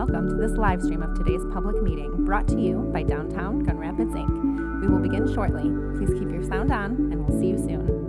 welcome to this live stream of today's public meeting brought to you by Downtown Gun Rapids, Inc. We will begin shortly. Please keep your sound on, and we'll see you soon.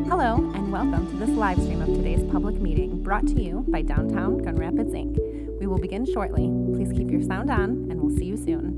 Hello, and welcome to this live stream of today's public meeting brought to you by Downtown Gun Rapids, Inc. We will begin shortly. Please keep your sound on, and we'll see you soon.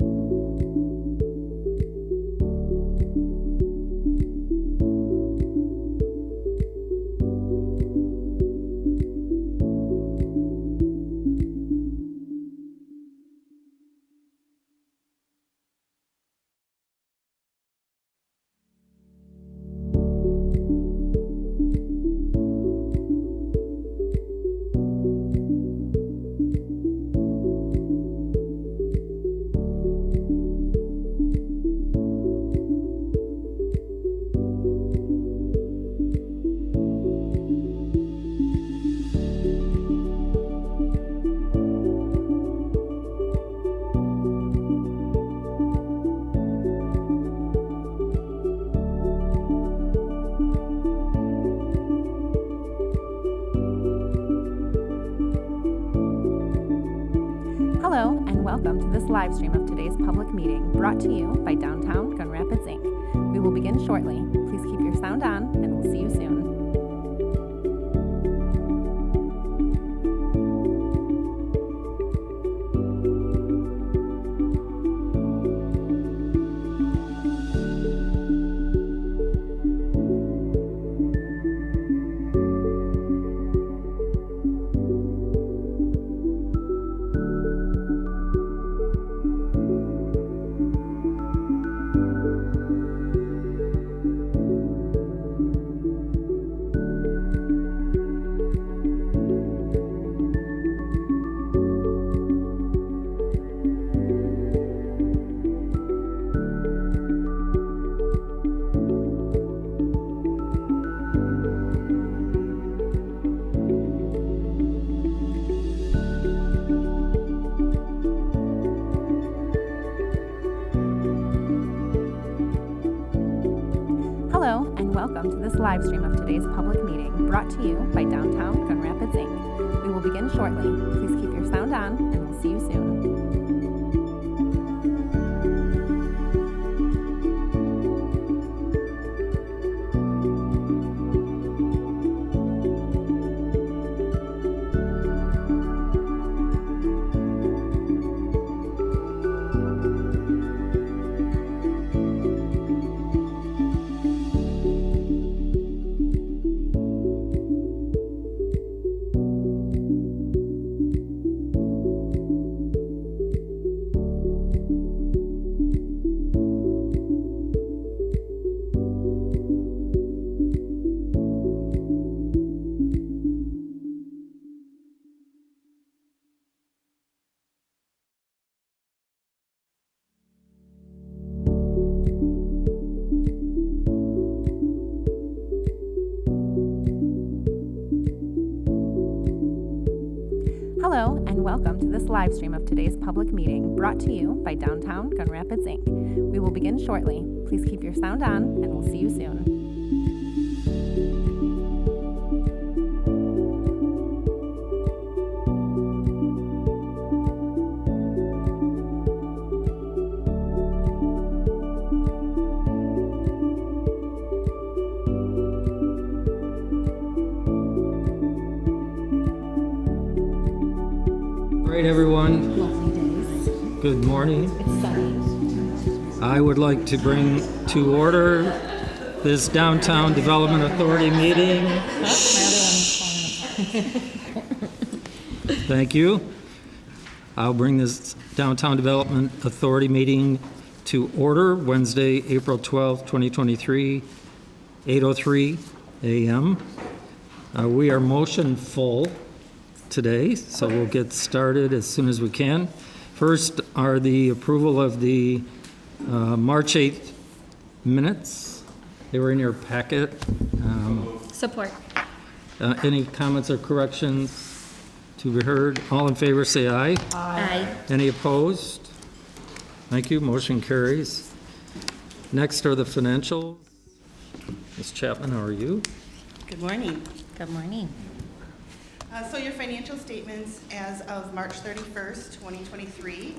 Hello, and welcome to this live stream of today's public meeting brought to you by Downtown Gun Rapids, Inc. We will begin shortly. Please keep your sound on, and we'll see you soon. Hello, and welcome to this live stream of today's public meeting brought to you by Downtown Gun Rapids, Inc. We will begin shortly. Please keep your sound on, and we'll see you soon. Hello, and welcome to this live stream of today's public meeting brought to you by Downtown Gun Rapids, Inc. We will begin shortly. Please keep your sound on, and we'll see you soon. All right, everyone. Lovely days. Good morning. It's sunny. I would like to bring to order this Downtown Development Authority meeting. Thank you. I'll bring this Downtown Development Authority meeting to order Wednesday, April 12, 2023, 8:03 a.m. We are motion full today, so we'll get started as soon as we can. First are the approval of the March 8th minutes. They were in your packet. Support. Any comments or corrections to be heard? All in favor say aye. Aye. Any opposed? Thank you. Motion carries. Next are the financials. Ms. Chapman, how are you? Good morning. Good morning. So your financial statements as of March 31st, 2023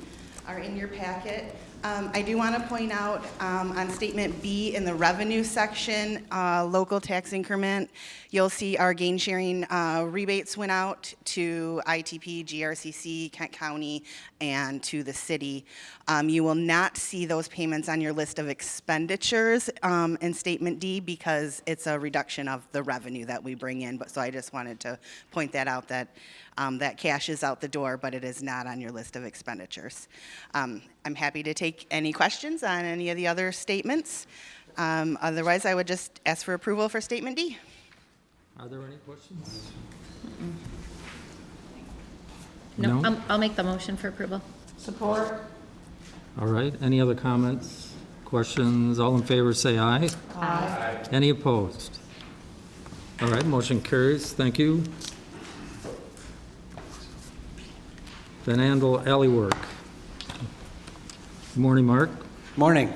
are in your packet. I do want to point out on Statement B in the revenue section, local tax increment, you'll see our gain sharing rebates went out to ITP, GRCC, Kent County, and to the city. You will not see those payments on your list of expenditures in Statement D because it's a reduction of the revenue that we bring in. But so I just wanted to point that out that that cash is out the door, but it is not on your list of expenditures. I'm happy to take any questions on any of the other statements. Otherwise, I would just ask for approval for Statement D. Are there any questions? No. I'll make the motion for approval. Support. All right. Any other comments, questions? All in favor say aye. Aye. Any opposed? All right. Motion carries. Thank you. Van Andel Alley Work. Good morning, Mark. Morning.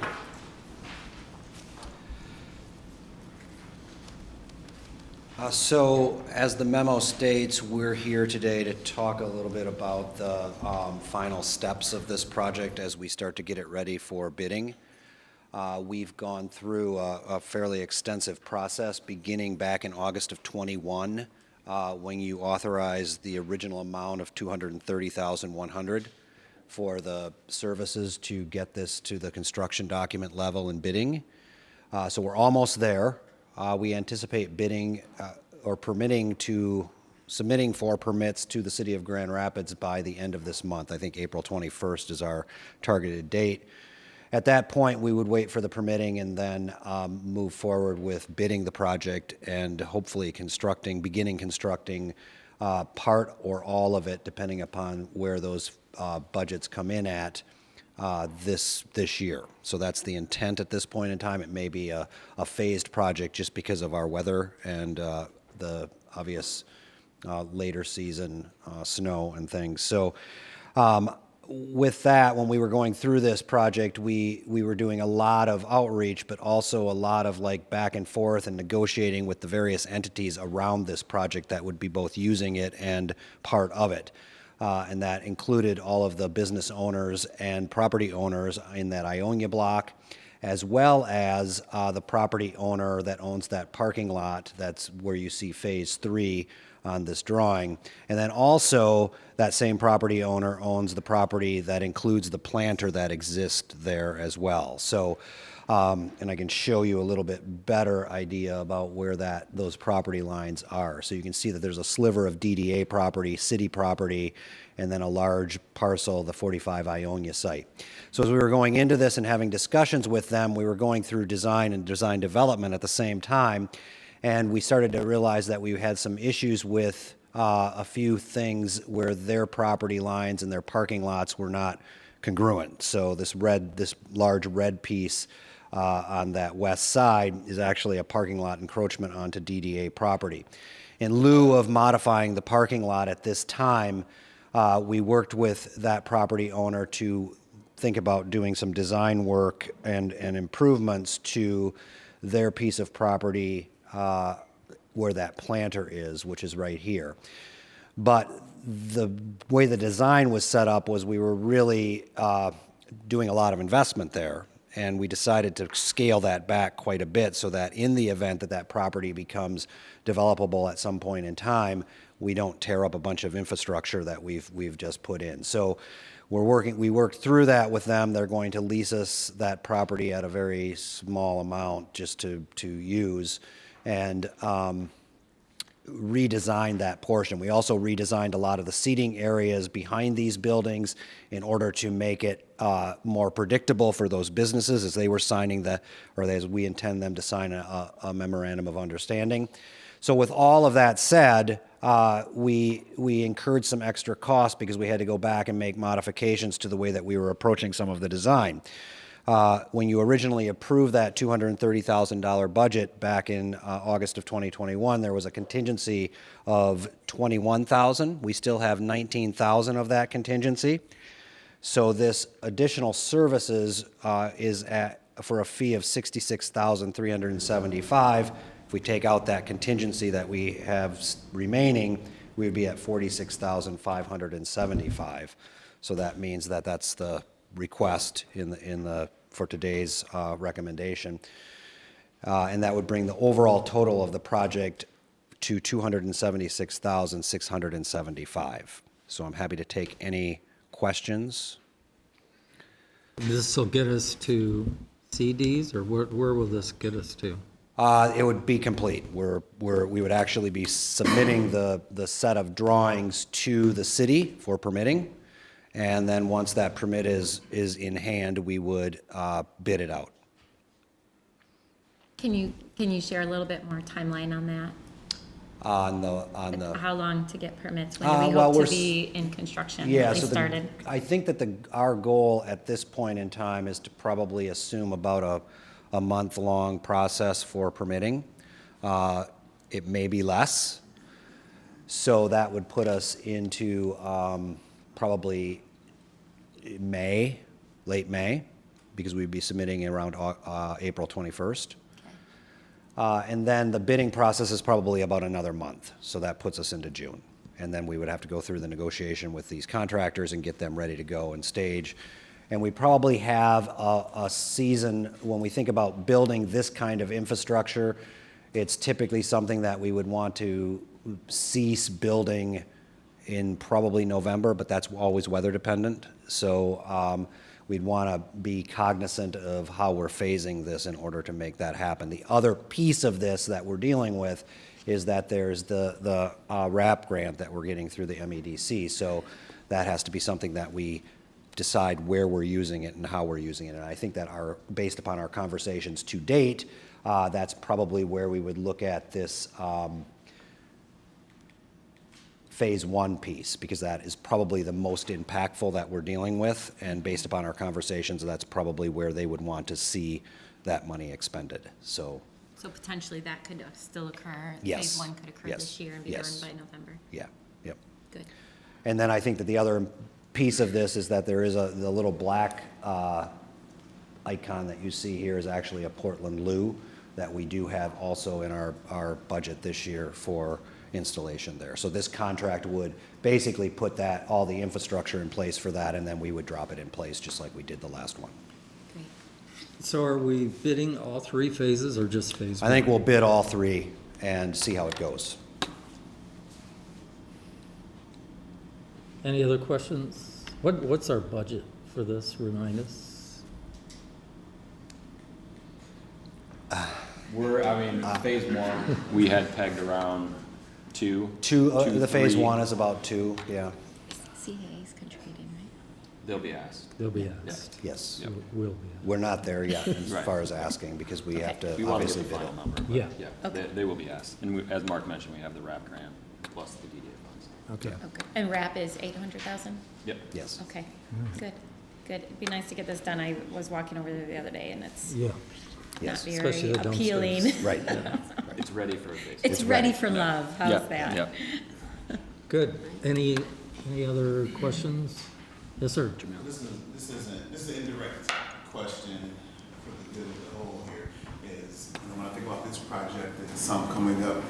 So, as the memo states, we're here today to talk a little bit about the final steps of this project as we start to get it ready for bidding. We've gone through a fairly extensive process beginning back in August of 21 when you authorized the original amount of $230,100 for the services to get this to the construction document level and bidding. So we're almost there. We anticipate bidding or submitting for permits to the city of Grand Rapids by the end of this month. I think April 21st is our targeted date. At that point, we would wait for the permitting and then move forward with bidding the project and hopefully beginning constructing part or all of it, depending upon where those budgets come in at this year. So that's the intent at this point in time. It may be a phased project just because of our weather and the obvious later season snow and things. So with that, when we were going through this project, we were doing a lot of outreach, but also a lot of like back and forth and negotiating with the various entities around this project that would be both using it and part of it. And that included all of the business owners and property owners in that Ionia block, as well as the property owner that owns that parking lot. That's where you see phase 3 on this drawing. And then also that same property owner owns the property that includes the planter that exists there as well. So, and I can show you a little bit better idea about where those property lines are. So you can see that there's a sliver of DDA property, city property, and then a large parcel, the 45 Ionia site. So as we were going into this and having discussions with them, we were going through design and design development at the same time, and we started to realize that we had some issues with a few things where their property lines and their parking lots were not congruent. So this large red piece on that west side is actually a parking lot encroachment onto DDA property. In lieu of modifying the parking lot at this time, we worked with that property owner to think about doing some design work and improvements to their piece of property where that planter is, which is right here. But the way the design was set up was we were really doing a lot of investment there. And we decided to scale that back quite a bit so that in the event that that property becomes developable at some point in time, we don't tear up a bunch of infrastructure that we've just put in. So we worked through that with them. They're going to lease us that property at a very small amount just to use, and redesigned that portion. We also redesigned a lot of the seating areas behind these buildings in order to make it more predictable for those businesses as they were signing as we intend them to sign a memorandum of understanding. So with all of that said, we incurred some extra costs because we had to go back and make modifications to the way that we were approaching some of the design. When you originally approved that $230,000 budget back in August of 2021, there was a contingency of $21,000. We still have $19,000 of that contingency. So this additional services is for a fee of $66,375. If we take out that contingency that we have remaining, we would be at $46,575. So that means that that's the request for today's recommendation. And that would bring the overall total of the project to $276,675. So I'm happy to take any questions. This will get us to CDs, or where will this get us to? It would be complete. We would actually be submitting the set of drawings to the city for permitting. And then once that permit is in hand, we would bid it out. Can you share a little bit more timeline on that? How long to get permits? When do we hope to be in construction? Yeah, started? I think that our goal at this point in time is to probably assume about a month-long process for permitting. It may be less. So that would put us into probably May, late May, because we'd be submitting around April 21st. And then the bidding process is probably about another month, so that puts us into June. And then we would have to go through the negotiation with these contractors and get them ready to go and stage. And we probably have a season, when we think about building this kind of infrastructure, it's typically something that we would want to cease building in probably November, but that's always weather dependent. So we'd want to be cognizant of how we're phasing this in order to make that happen. The other piece of this that we're dealing with is that there's the RAP grant that we're getting through the MEDC. So that has to be something that we decide where we're using it and how we're using it. And I think that based upon our conversations to date, that's probably where we would look at this phase one piece, because that is probably the most impactful that we're dealing with, and based upon our conversations, that's probably where they would want to see that money expended. So potentially that could still occur. Yes. Phase one could occur this year and be done by November. Yeah, yep. Good. And then I think that the other piece of this is that there is the little black icon that you see here is actually a Portland Loo that we do have also in our budget this year for installation there. So this contract would basically put all the infrastructure in place for that, and then we would drop it in place just like we did the last one. Great. So are we bidding all three phases or just phase one? I think we'll bid all three and see how it goes. Any other questions? What's our budget for this? Remind us. Phase one, we had pegged around two. The phase 3. one is about 2, yeah. CAA's contributing, right? They'll be asked. They'll be asked. Yes. Yep. Will be asked. We're not there yet as Right. far as asking, because we have to We want to obviously get the bid final it. number. But Yeah. Okay. They will be asked. And as Mark mentioned, we have the RAP grant plus the DDA funds. Okay. Okay. And RAP is 800,000? Yep. Yes. Okay, good. It'd be nice to get this done. I was walking over there the other day and it's Yeah. not Yes. very Especially the dumpsters. appealing. Right. It's ready for a phase. It's ready for love. How's that? Yep. Good. Any other questions? Yes, sir. This is an indirect question for the good of the whole here. When I think about this project and some coming up,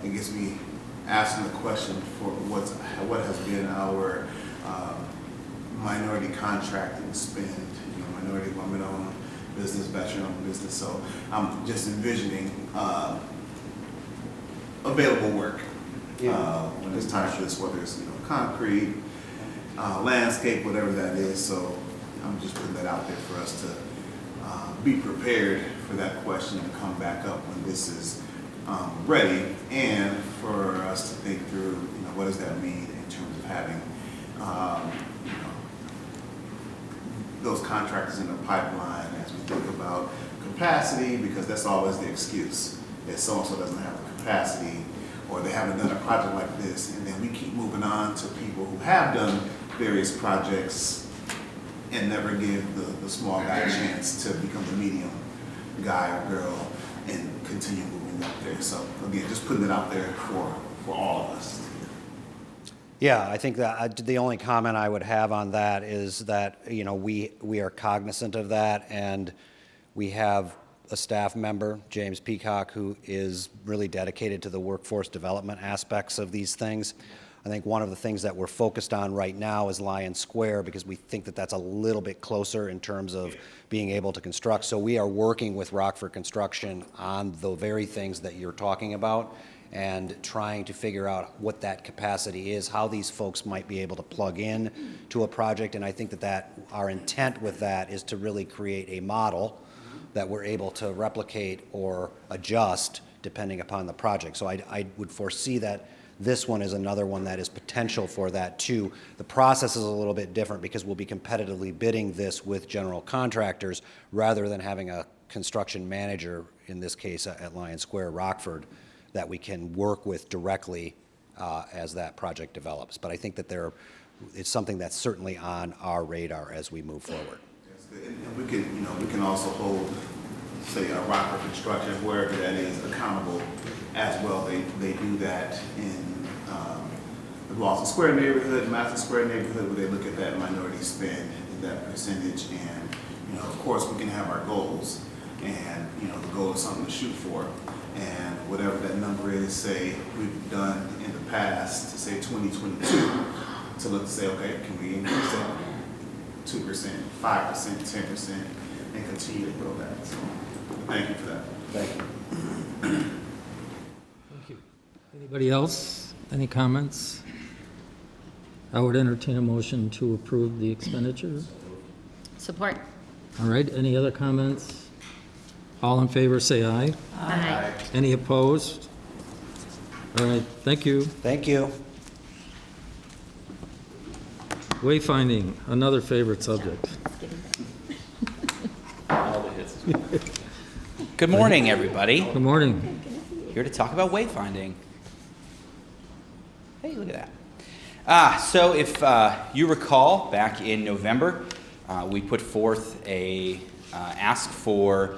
it gets me asking the question for what has been our minority contracting spend. minority woman-owned business, veteran-owned business. So I'm just envisioning available work when it's time for this, whether it's concrete, landscape, whatever that is. So I'm just putting that out there for us to be prepared for that question to come back up when this is ready, and for us to think through, what does that mean in terms of having, those contractors in the pipeline as we think about capacity, because that's always the excuse, that so-and-so doesn't have the capacity, or they haven't done a project like this, and then we keep moving on to people who have done various projects and never give the small guy a chance to become the medium guy or girl and continue moving up there. So again, just putting it out there for all of us. Yeah, I think that the only comment I would have on that is that, we are cognizant of that, and we have a staff member, James Peacock, who is really dedicated to the workforce development aspects of these things. I think one of the things that we're focused on right now is Lion Square, because we think that that's a little bit closer in terms of being able to construct. So we are working with Rockford Construction on the very things that you're talking about, and trying to figure out what that capacity is, how these folks might be able to plug in to a project. And I think that our intent with that is to really create a model that we're able to replicate or adjust depending upon the project. So I would foresee that this one is another one that is potential for that too. The process is a little bit different because we'll be competitively bidding this with general contractors rather than having a construction manager, in this case at Lion Square, Rockford, that we can work with directly as that project develops. But I think that it's something that's certainly on our radar as we move forward. And we can also hold, say, a Rockford Construction, wherever that is, accountable as well. They do that in the Boston Square neighborhood, Madison Square neighborhood, where they look at that minority spend and that percentage. And of course, we can have our goals, and the goal is something to shoot for. And whatever that number is, say we've done in the past, to say 2022, to look to say, okay, can we increase that 2%, 5%, 10%, and continue to grow that. So thank you for that. Thank you. Thank you. Anybody else? Any comments? I would entertain a motion to approve the expenditure. Support. All right, any other comments? All in favor, say aye. Aye. Any opposed? All right, thank you. Thank you. Wayfinding, another favorite subject. Good morning, everybody. Good morning. Here to talk about wayfinding. Hey, look at that. So if you recall, back in November, we put forth a ask for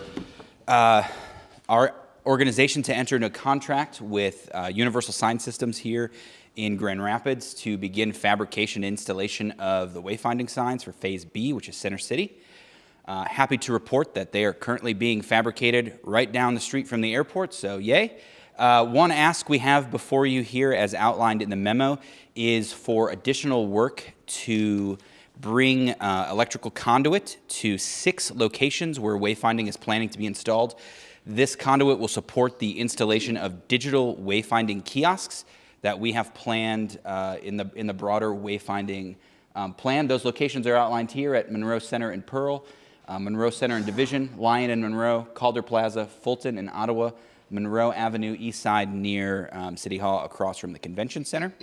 our organization to enter into a contract with Universal Sign Systems here in Grand Rapids to begin fabrication and installation of the wayfinding signs for Phase B, which is Center City. Happy to report that they are currently being fabricated right down the street from the airport, so yay. One ask we have before you here, as outlined in the memo, is for additional work to bring electrical conduit to 6 locations where wayfinding is planning to be installed. This conduit will support the installation of digital wayfinding kiosks that we have planned in the broader wayfinding plan. Those locations are outlined here at Monroe Center and Pearl, Monroe Center and Division, Lyon and Monroe, Calder Plaza, Fulton and Ottawa, Monroe Avenue, East Side near City Hall across from the Convention Center.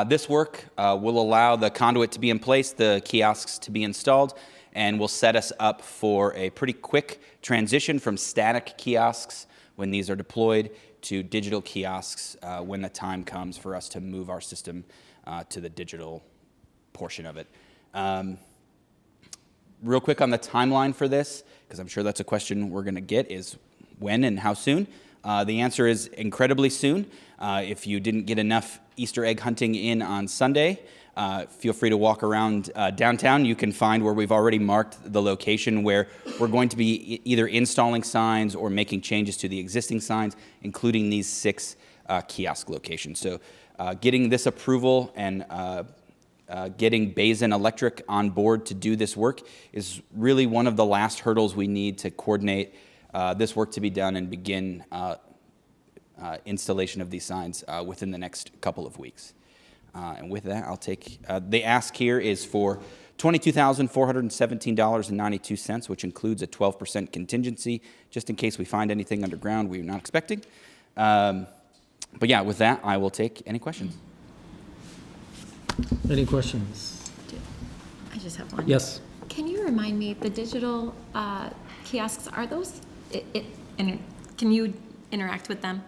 This work will allow the conduit to be in place, the kiosks to be installed, and will set us up for a pretty quick transition from static kiosks when these are deployed to digital kiosks when the time comes for us to move our system to the digital portion of it. Real quick on the timeline for this, because I'm sure that's a question we're going to get, is when and how soon? The answer is incredibly soon. If you didn't get enough Easter egg hunting in on Sunday, feel free to walk around downtown. You can find where we've already marked the location where we're going to be either installing signs or making changes to the existing signs, including these 6 kiosk locations. So getting this approval and getting Basin Electric on board to do this work is really one of the last hurdles we need to coordinate this work to be done and begin installation of these signs within the next couple of weeks. And with that, I'll take, the ask here is for $22,417.92, which includes a 12% contingency, just in case we find anything underground we're not expecting. But yeah, with that, I will take any questions. Any questions? I just have one. Yes. Can you remind me, the digital kiosks, are those, can you interact with them?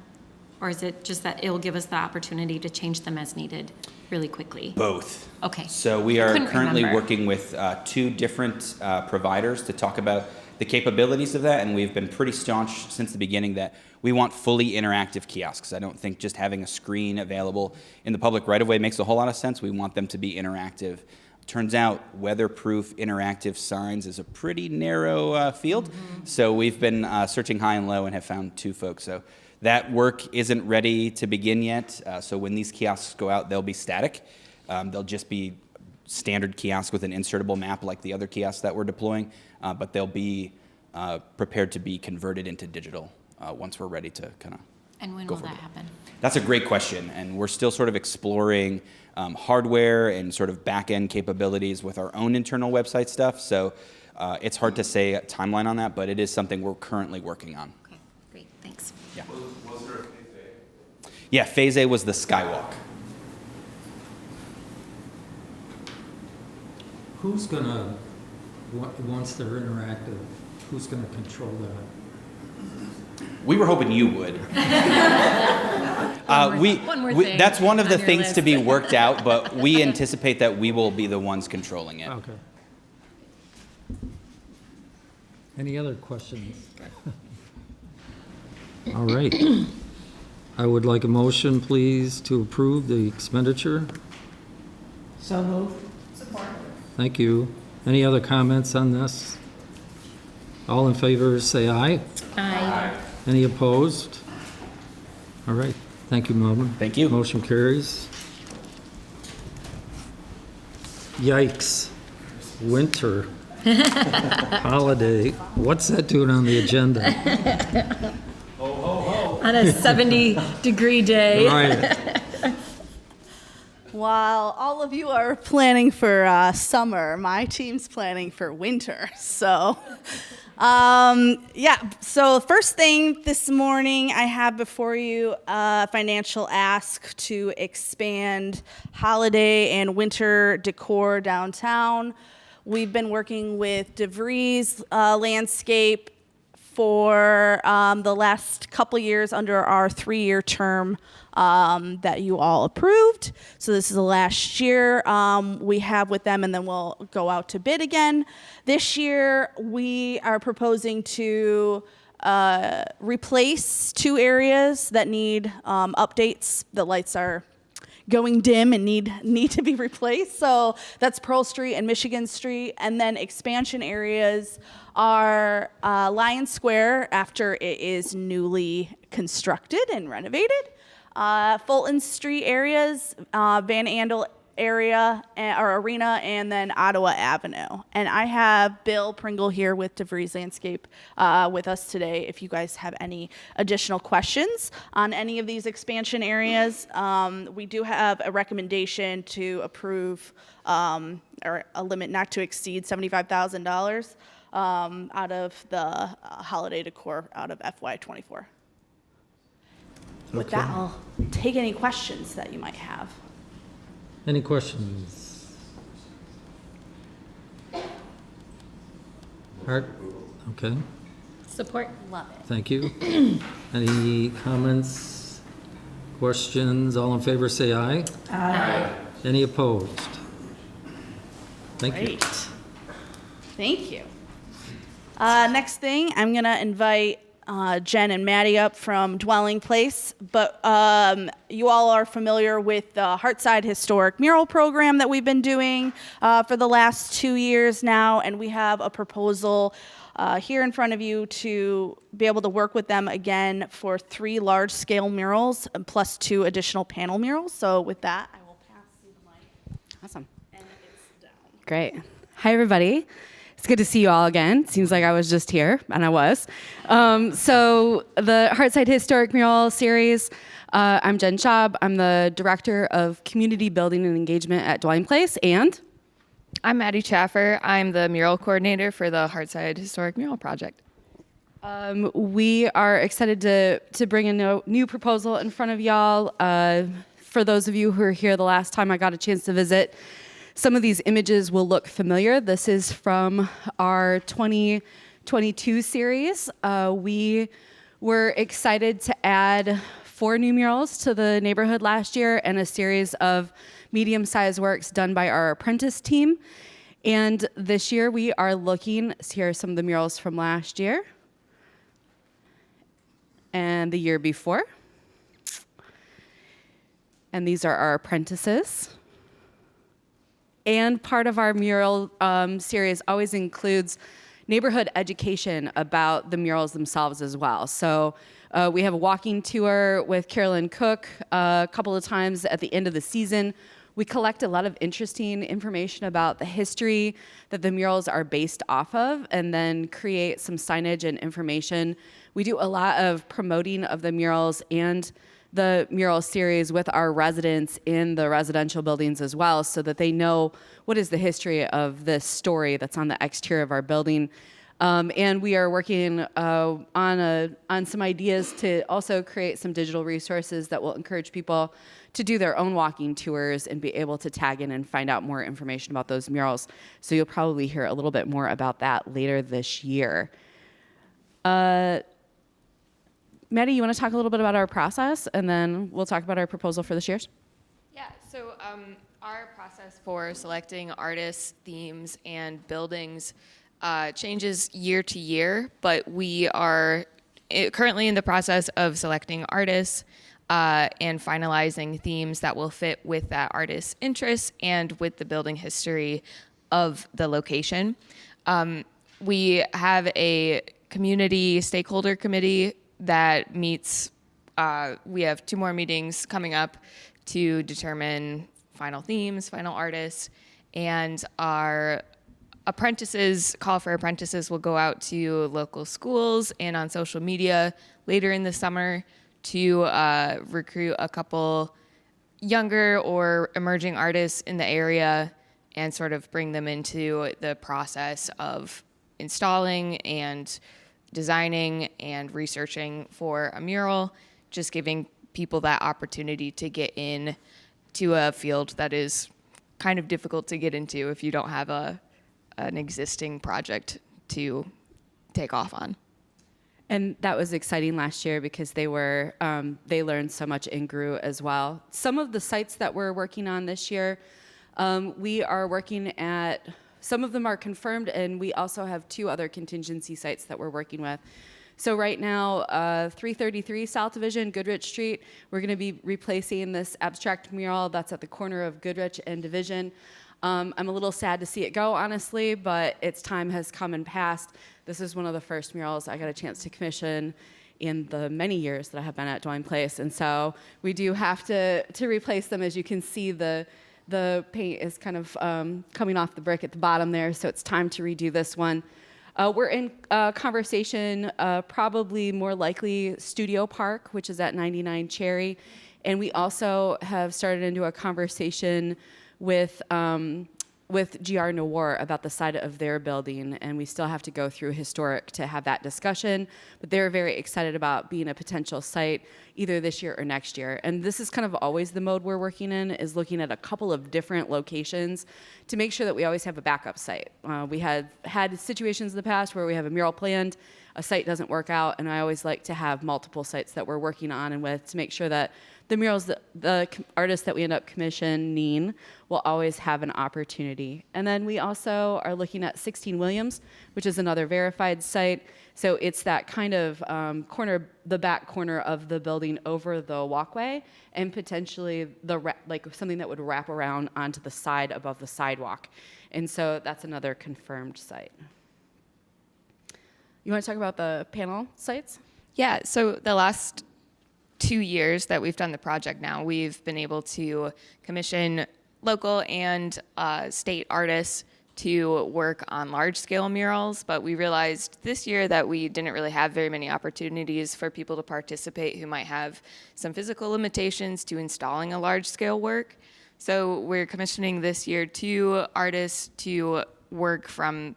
Or is it just that it'll give us the opportunity to change them as needed really quickly? Both. Okay. So we are Couldn't currently remember. working with 2 different providers to talk about the capabilities of that, and we've been pretty staunch since the beginning that we want fully interactive kiosks. I don't think just having a screen available in the public right-of-way makes a whole lot of sense. We want them to be interactive. Turns out weatherproof interactive signs is a pretty narrow field, so we've been searching high and low and have found 2 folks. So that work isn't ready to begin yet, so when these kiosks go out, they'll be static. They'll just be standard kiosks with an insertable map like the other kiosks that we're deploying, but they'll be prepared to be converted into digital once we're ready to kind of. And when will that happen? That's a great question, and we're still sort of exploring hardware and sort of back-end capabilities with our own internal website stuff, so it's hard to say a timeline on that, but it is something we're currently working on. Okay, great, thanks. Yeah. Was there a Phase A? Yeah, Phase A was the Skywalk. Who's gonna, once they're interactive, who's gonna control that? We were hoping you would. One more thing That's one of the on your things list. to be worked out, but we anticipate that we will be the ones controlling it. Okay. Any other questions? All right. I would like a motion, please, to approve the expenditure. So moved. Thank you. Any other comments on this? All in favor, say aye. Aye. Any opposed? All right. Thank you, Melvin. Thank you. Motion carries. Yikes. Winter. Holiday. What's that doing on the agenda? On a 70-degree day. Right. While all of you are planning for summer, my team's planning for winter. So, so first thing this morning, I have before you a financial ask to expand holiday and winter decor downtown. We've been working with DeVries Landscape for the last couple years under our 3-year term that you all approved. So this is the last year we have with them, and then we'll go out to bid again. This year, we are proposing to replace 2 areas that need updates. The lights are going dim and need to be replaced. So that's Pearl Street and Michigan Street. And then expansion areas are Lion Square after it is newly constructed and renovated. Fulton Street areas, Van Andel area or arena, and then Ottawa Avenue. And I have Bill Pringle here with DeVries Landscape with us today. If you guys have any additional questions on any of these expansion areas, we do have a recommendation to approve or a limit not to exceed $75,000 out of the holiday decor out of FY24. With that, I'll take any questions that you might have. Any questions? Art? Okay, Support. Love it. thank you. Any comments, questions? All in favor, say aye. Aye. Any opposed? Thank you. Great. Thank you. Next thing, I'm going to invite Jen and Maddie up from Dwelling Place, but you all are familiar with the Heartside Historic Mural Program that we've been doing for the last 2 years now, and we have a proposal here in front of you to be able to work with them again for 3 large-scale murals plus 2 additional panel murals. So with that, I will pass you the mic. Awesome. And Great. Hi, everybody. It's good to see you all again. Seems like I was just here, and I was. So the Heartside Historic Mural Series, I'm Jen Schaub. I'm the Director of Community Building and Engagement at Dwelling Place, and I'm Maddie Chaffer. I'm the mural coordinator for the Heartside Historic Mural Project. we are excited to bring a new proposal in front of y'all. For those of you who were here the last time I got a chance to visit, some of these images will look familiar. This is from our 2022 series. We were excited to add 4 new murals to the neighborhood last year and a series of medium-sized works done by our apprentice team. And this year we are looking, here are some of the murals from last year and the year before. And these are our apprentices. And part of our mural series always includes neighborhood education about the murals themselves as well. So we have a walking tour with Carolyn Cook a couple of times at the end of the season. We collect a lot of interesting information about the history that the murals are based off of, and then create some signage and information. We do a lot of promoting of the murals and the mural series with our residents in the residential buildings as well, so that they know what is the history of this story that's on the exterior of our building. And we are working on some ideas to also create some digital resources that will encourage people to do their own walking tours and be able to tag in and find out more information about those murals. So you'll probably hear a little bit more about that later this year. Maddie, you want to talk a little bit about our process, and then we'll talk about our proposal for this year's? Yeah, so our process for selecting artists, themes, and buildings changes year to year, but we are currently in the process of selecting artists and finalizing themes that will fit with that artist's interests and with the building history of the location. We have a community stakeholder committee that meets, we have 2 more meetings coming up to determine final themes, final artists, and our call for apprentices will go out to local schools and on social media later in the summer to recruit a couple younger or emerging artists in the area and sort of bring them into the process of installing and designing and researching for a mural, just giving people that opportunity to get in to a field that is kind of difficult to get into if you don't have an existing project to take off on. And that was exciting last year because they learned so much and grew as well. Some of the sites that we're working on this year, we are working at, some of them are confirmed, and we also have 2 other contingency sites that we're working with. So right now, 333 South Division, Goodrich Street, we're gonna be replacing this abstract mural that's at the corner of Goodrich and Division. I'm a little sad to see it go, honestly, but its time has come and passed. This is one of the first murals I got a chance to commission in the many years that I have been at Dwelling Place. And so we do have to replace them. As you can see, the paint is kind of coming off the brick at the bottom there, so it's time to redo this one. We're in conversation, probably more likely Studio Park, which is at 99 Cherry. And we also have started into a conversation with GR Noir about the side of their building, and we still have to go through historic to have that discussion, but they're very excited about being a potential site either this year or next year. And this is kind of always the mode we're working in, is looking at a couple of different locations to make sure that we always have a backup site. We had situations in the past where we have a mural planned, a site doesn't work out, and I always like to have multiple sites that we're working on and with to make sure that the murals, the artists that we end up commissioning will always have an opportunity. And then we also are looking at 16 Williams, which is another verified site. So it's that kind of corner, the back corner of the building over the walkway, and potentially like something that would wrap around onto the side above the sidewalk. And so that's another confirmed site. You want to talk about the panel sites? Yeah, so the last 2 years that we've done the project now, we've been able to commission local and state artists to work on large-scale murals, but we realized this year that we didn't really have very many opportunities for people to participate who might have some physical limitations to installing a large-scale work. So we're commissioning this year 2 artists to work from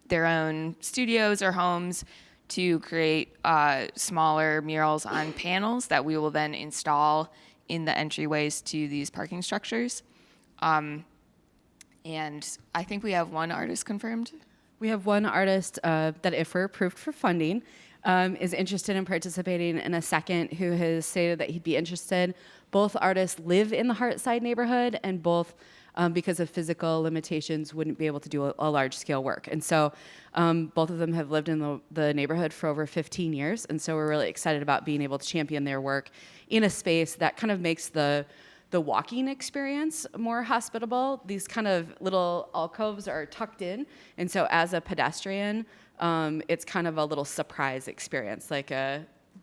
their own studios or homes to create smaller murals on panels that we will then install in the entryways to these parking structures. And I think we have 1 artist confirmed. We have 1 artist that, if we're approved for funding, is interested in participating, and a second who has stated that he'd be interested. Both artists live in the Hartside neighborhood, and both, because of physical limitations, wouldn't be able to do a large-scale work. And so both of them have lived in the neighborhood for over 15 years, and so we're really excited about being able to champion their work in a space that kind of makes the walking experience more hospitable. These kind of little alcoves are tucked in, and so as a pedestrian, it's kind of a little surprise experience, like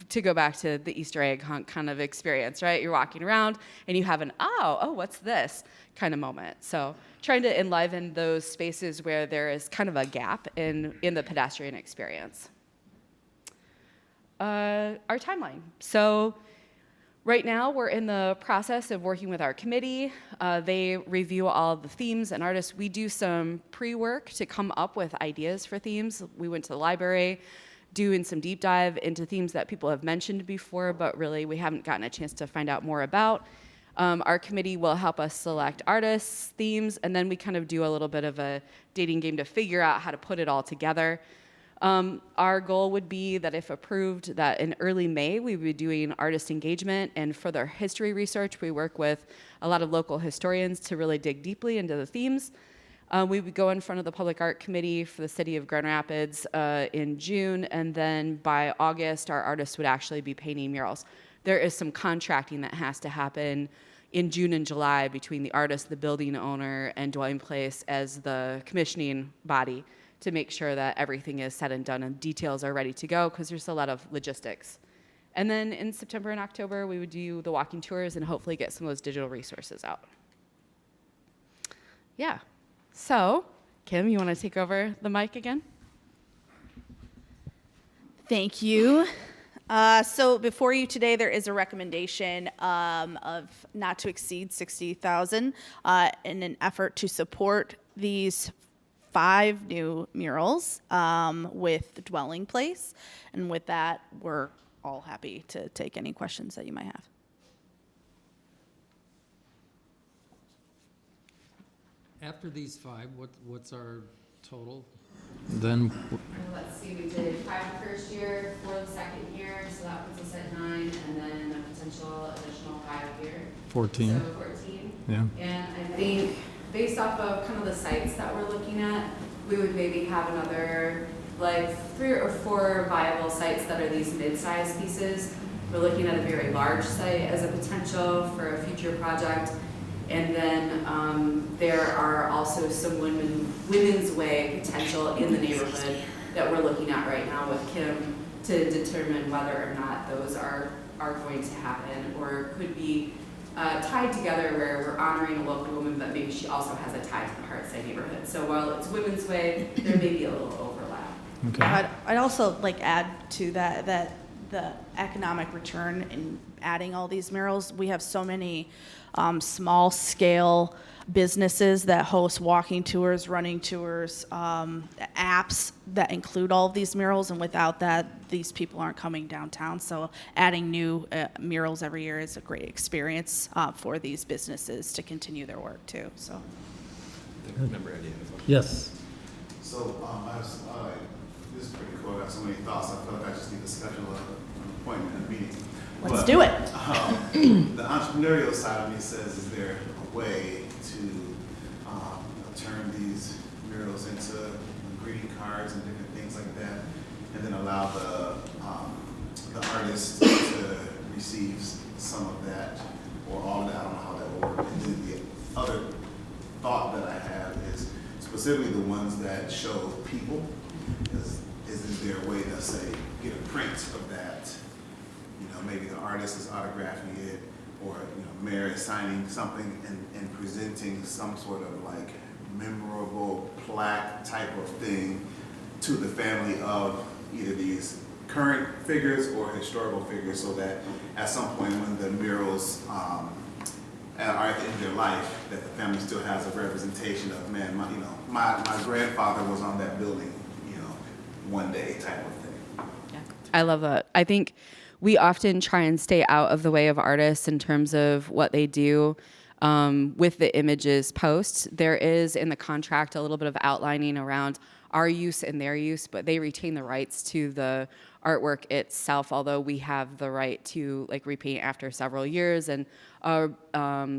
to go back to the Easter egg hunt kind of experience, right? You're walking around and you have an, oh, what's this kind of moment. So trying to enliven those spaces where there is kind of a gap in the pedestrian experience. Our timeline. So right now, we're in the process of working with our committee. They review all the themes and artists. We do some pre-work to come up with ideas for themes. We went to the library, doing some deep dive into themes that people have mentioned before, but really we haven't gotten a chance to find out more about. Our committee will help us select artists, themes, and then we kind of do a little bit of a dating game to figure out how to put it all together. Our goal would be that if approved, that in early May, we would be doing artist engagement and further history research. We work with a lot of local historians to really dig deeply into the themes. We would go in front of the Public Art Committee for the City of Grand Rapids in June, and then by August, our artists would actually be painting murals. There is some contracting that has to happen in June and July between the artist, the building owner, and Dwelling Place as the commissioning body, to make sure that everything is said and done and details are ready to go, because there's a lot of logistics. And then in September and October, we would do the walking tours and hopefully get some of those digital resources out. Yeah. So, Kim, you want to take over the mic again? Thank you. So before you today, there is a recommendation of not to exceed $60,000 in an effort to support these 5 new murals with the Dwelling Place. And with that, we're all happy to take any questions that you might have. After these 5, what's our total? Then Let's see, we did 5 the first year, 4 the second year, so that puts us at 9, and then a potential additional 5 here. 14. So 14. Yeah. And I think based off of kind of the sites that we're looking at, we would maybe have another like 3 or 4 viable sites that are these mid-sized pieces. We're looking at a very large site as a potential for a future project. And then there are also some women's way potential in the neighborhood that we're looking at right now with Kim to determine whether or not those are going to happen or could be tied together where we're honoring a local woman, but maybe she also has a tie to the Hartside neighborhood. So while it's women's way, there may be a little overlap. Okay. I'd also like add to that the economic return in adding all these murals. We have so many small scale businesses that host walking tours, running tours, apps that include all of these murals, and without that, these people aren't coming downtown. So adding new murals every year is a great experience for these businesses to continue their work too. So. Yes. So this is pretty cool. I got so many thoughts. I feel like I just need to schedule an appointment and a meeting. Let's do it. The entrepreneurial side of me says, is there a way to turn these murals into greeting cards and different things like that, and then allow the artist to receive some of that or all of that? I don't know how that will work. And then the other thought that I have is specifically the ones that show people. Is there a way to say get a print of that? You know, maybe the artist is autographing it, or mayor is signing something and presenting some sort of like memorable plaque type of thing to the family of either these current figures or historical figures, so that at some point when the murals are at the end of their life, that the family still has a representation of, man, my grandfather was on that building, one day type of thing. Yeah. I love that. I think we often try and stay out of the way of artists in terms of what they do with the images posts. There is in the contract a little bit of outlining around our use and their use, but they retain the rights to the artwork itself, although we have the right to like repaint after several years and a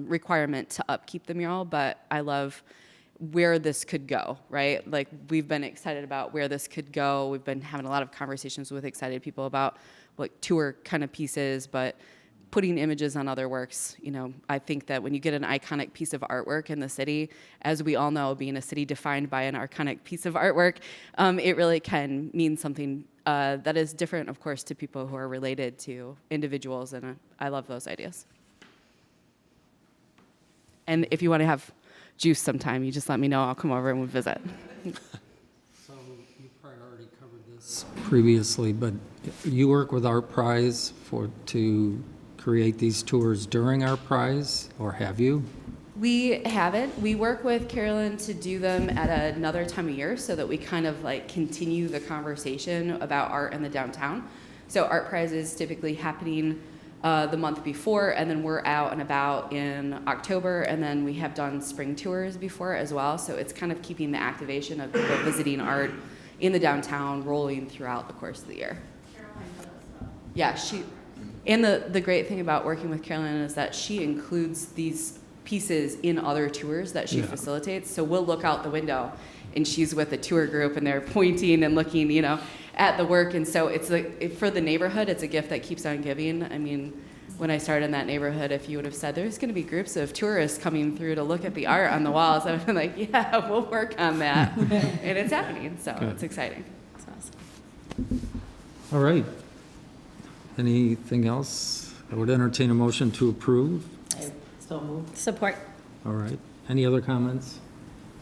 requirement to upkeep the mural. But I love where this could go, right? Like we've been excited about where this could go. We've been having a lot of conversations with excited people about like tour kind of pieces, but putting images on other works. I think that when you get an iconic piece of artwork in the city, as we all know, being a city defined by an iconic piece of artwork, it really can mean something that is different, of course, to people who are related to individuals, and I love those ideas. And if you want to have juice sometime, you just let me know. I'll come over and we'll visit. So you probably already covered this previously, but you work with Art Prize to create these tours during Art Prize, or have you? We haven't. We work with Carolyn to do them at another time of year so that we kind of like continue the conversation about art in the downtown. So Art Prize is typically happening the month before, and then we're out and about in October, and then we have done spring tours before as well. So it's kind of keeping the activation of people visiting art in the downtown rolling throughout the course of the year. Yeah, and the great thing about working with Carolyn is that she includes these pieces in other tours that she facilitates. So we'll look out the window and she's with a tour group and they're pointing and looking, at the work. And so it's like, for the neighborhood, it's a gift that keeps on giving. I mean, when I started in that neighborhood, if you would have said there's going to be groups of tourists coming through to look at the art on the walls, I would have been like, yeah, we'll work on that. And it's happening. So it's exciting. It's awesome. All right. Anything else? I would entertain a motion to approve. So moved. Support. All right. Any other comments?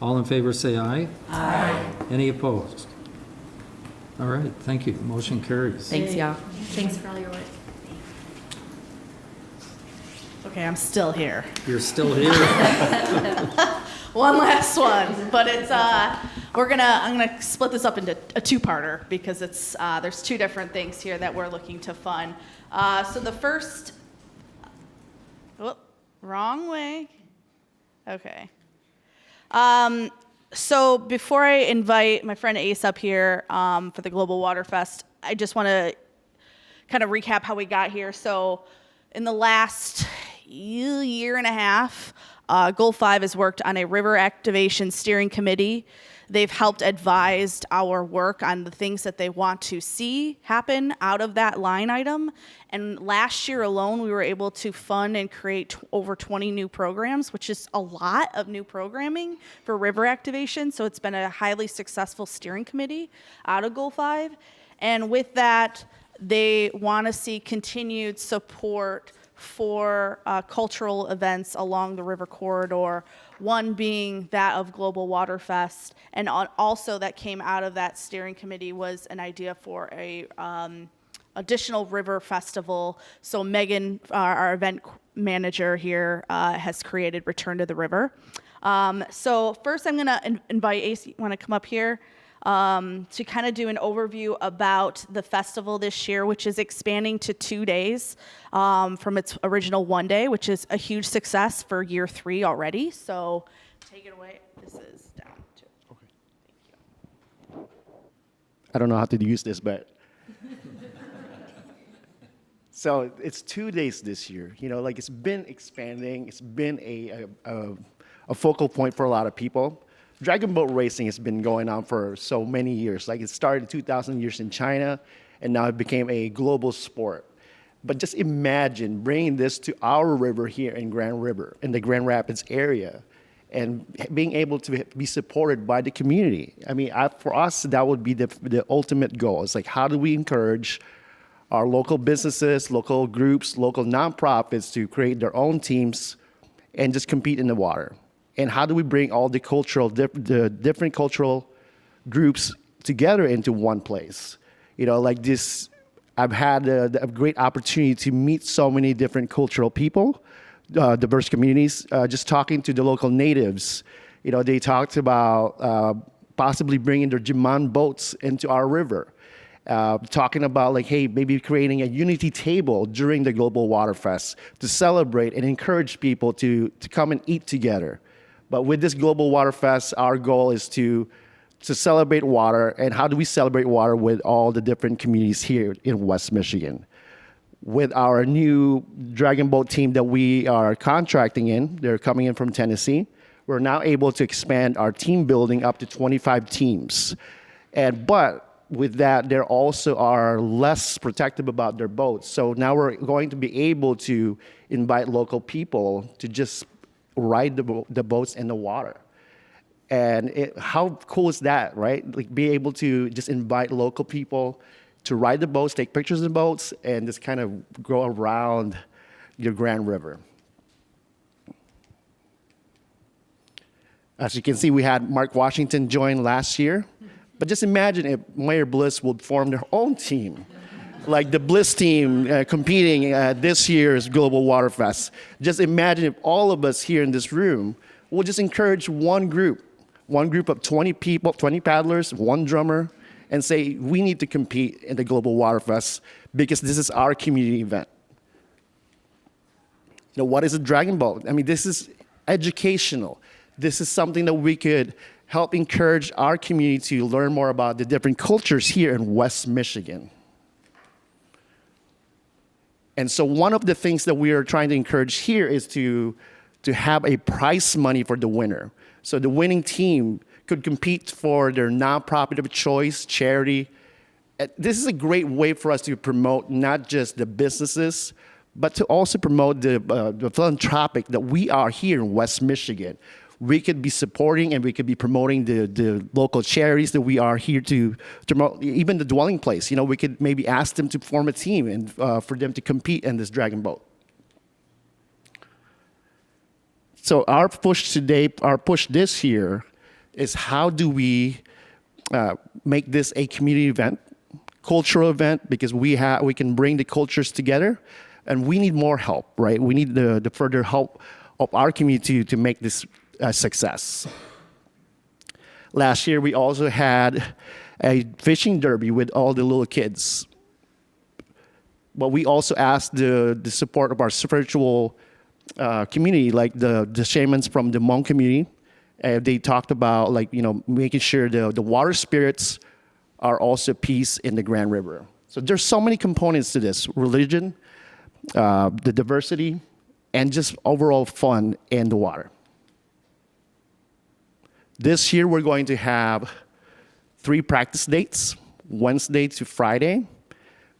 All in favor say aye. Aye. Any opposed? All right, thank you. Motion carries. Thanks, y'all. Thanks for all your work. Okay, I'm still here. You're still here. One last one, but it's I'm gonna split this up into a two-parter because it's there's two different things here that we're looking to fund. So the first, wrong way. Okay. So before I invite my friend Ace up here for the Global Water Fest, I just want to kind of recap how we got here. So in the last year and a half, Goal 5 has worked on a river activation steering committee. They've helped advise our work on the things that they want to see happen out of that line item. And last year alone, we were able to fund and create over 20 new programs, which is a lot of new programming for river activation. So it's been a highly successful steering committee out of Goal 5. And with that, they want to see continued support for cultural events along the river corridor, one being that of Global Water Fest, and also that came out of that steering committee was an idea for a additional river festival. So Megan, our event manager here, has created Return to the River. So first I'm gonna invite Ace, you wanna come up here? To kind of do an overview about the festival this year, which is expanding to 2 days from its original 1 day, which is a huge success for year 3 already. So take it away. This is down to. Okay. Thank you. I don't know how to use this, but. So it's 2 days this year. Like it's been expanding. It's been a focal point for a lot of people. Dragon boat racing has been going on for so many years. Like it started 2,000 years in China, and now it became a global sport. But just imagine bringing this to our river here in the Grand Rapids area, and being able to be supported by the community. I mean, for us, that would be the ultimate goal. It's like, how do we encourage our local businesses, local groups, local nonprofits to create their own teams and just compete in the water. And how do we bring all the different cultural groups together into one place? You know, like this, I've had a great opportunity to meet so many different cultural people, diverse communities, just talking to the local natives. You know, they talked about possibly bringing their Jiman boats into our river. Talking about like, hey, maybe creating a unity table during the Global Water Fest to celebrate and encourage people to come and eat together. But with this Global Water Fest, our goal is to celebrate water. And how do we celebrate water with all the different communities here in West Michigan? With our new Dragon Boat team that we are contracting in, they're coming in from Tennessee, we're now able to expand our team building up to 25 teams. But with that, they also are less protective about their boats. So now we're going to be able to invite local people to just ride the boats in the water. And how cool is that, right? Like be able to just invite local people to ride the boats, take pictures of the boats, and just kind of go around your Grand River. As you can see, we had Mark Washington join last year. But just imagine if Mayor Bliss would form their own team, like the Bliss team competing at this year's Global Water Fest. Just imagine if all of us here in this room will just encourage one group of 20 people, 20 paddlers, one drummer, and say, we need to compete in the Global Water Fest because this is our community event. You know, what is a Dragon Boat? I mean, this is educational. This is something that we could help encourage our community to learn more about the different cultures here in West Michigan. And so one of the things that we are trying to encourage here is to have a prize money for the winner. So the winning team could compete for their nonprofit of choice, charity. This is a great way for us to promote not just the businesses, but to also promote the philanthropic that we are here in West Michigan. We could be supporting and we could be promoting the local charities that we are here to promote, even the dwelling place. You know, we could maybe ask them to form a team and for them to compete in this Dragon Boat. So our push today, our push this year is how do we make this a community event, cultural event, because we can bring the cultures together, and we need more help, right? We need the further help of our community to make this a success. Last year, we also had a fishing derby with all the little kids. But we also asked the support of our spiritual community, like the shamans from the Hmong community. They talked about, like, you know, making sure the water spirits are also peace in the Grand River. So there's so many components to this: religion, the diversity, and just overall fun in the water. This year, we're going to have 3 practice dates, Wednesday to Friday,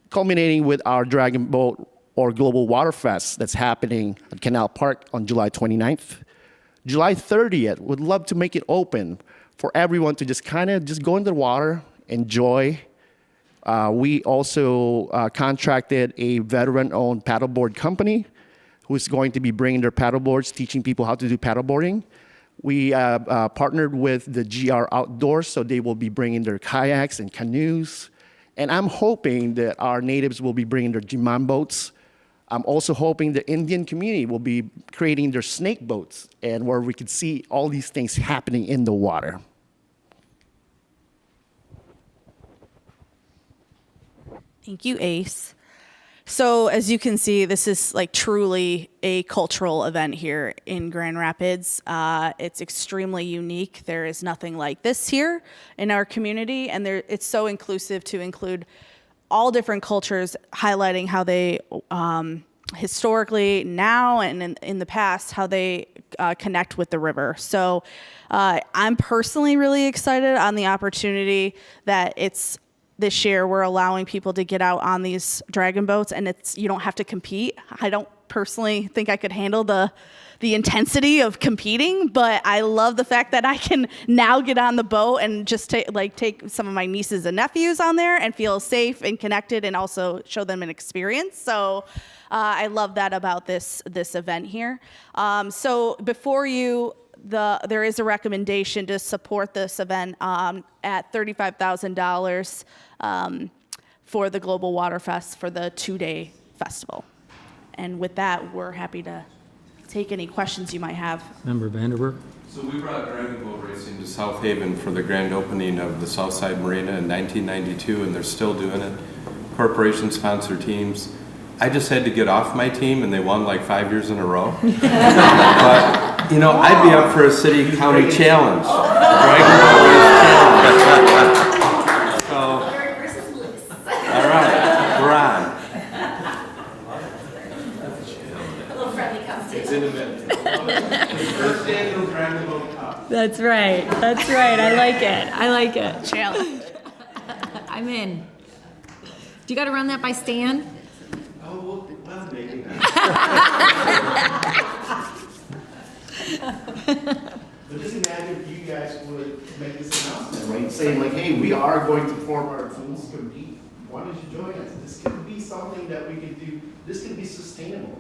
culminating with our Dragon Boat or Global Water Fest that's happening at Canal Park on July 29th. July 30th, would love to make it open for everyone to just kind of just go into the water, enjoy. We also contracted a veteran-owned paddleboard company who is going to be bringing their paddleboards, teaching people how to do paddleboarding. We partnered with the GR Outdoors, so they will be bringing their kayaks and canoes. And I'm hoping that our natives will be bringing their Jiman boats. I'm also hoping the Indian community will be creating their snake boats, and where we could see all these things happening in the water. Thank you, Ace. So as you can see, this is like truly a cultural event here in Grand Rapids. It's extremely unique. There is nothing like this here in our community, and it's so inclusive to include all different cultures, highlighting how they historically, now and in the past, how they connect with the river. So I'm personally really excited on the opportunity that this year we're allowing people to get out on these dragon boats, and you don't have to compete. I don't personally think I could handle the intensity of competing, but I love the fact that I can now get on the boat and just take some of my nieces and nephews on there and feel safe and connected, and also show them an experience. So I love that about this event here. So before you, there is a recommendation to support this event at $35,000 for the Global Water Fest for the 2-day festival. And with that, we're happy to take any questions you might have. Member Vanderberg? So we brought dragon boat racing to South Haven for the grand opening of the Southside Marina in 1992, and they're still doing it. Corporation sponsor teams. I just had to get off my team, and they won like 5 years in a row. But, you know, I'd be up for a city-county challenge. Dragon boat race challenge. So, all right, we're on. It's in a minute. First annual Dragon Boat Cup. That's right. That's right. I like it. I like it. Challenge. I'm in. Do you got to run that by Stan? Oh, well, maybe. But just imagine if you guys would make this announcement, right? Saying like, hey, we are going to form our teams to compete. Why don't you join us? This could be something that we could do. This could be sustainable.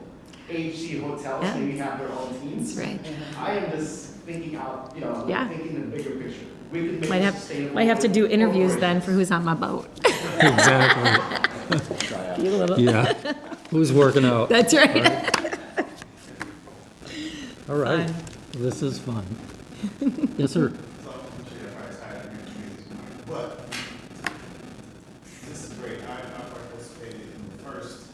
AHC hotels maybe have their own teams. That's right. I am just thinking out, thinking the bigger picture. We could make Might it sustainable. have to do interviews then for who's on my boat. Exactly. Yeah. Who's working out? That's right. All right. This is fun. Yes, sir. But this is great. I participated in the first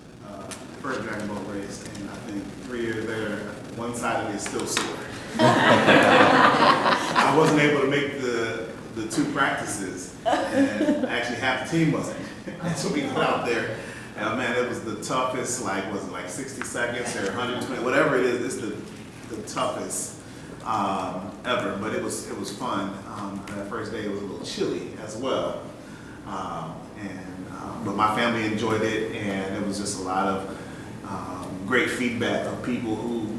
Dragon Boat race, and I think 3 years later, one side of me is still sore. I wasn't able to make the 2 practices, and actually half the team wasn't. And so we got out there, and man, it was the toughest, was it like 60 seconds or 120, whatever it is, it's the toughest ever, but it was fun. That first day it was a little chilly as well, but my family enjoyed it, and it was just a lot of great feedback of people who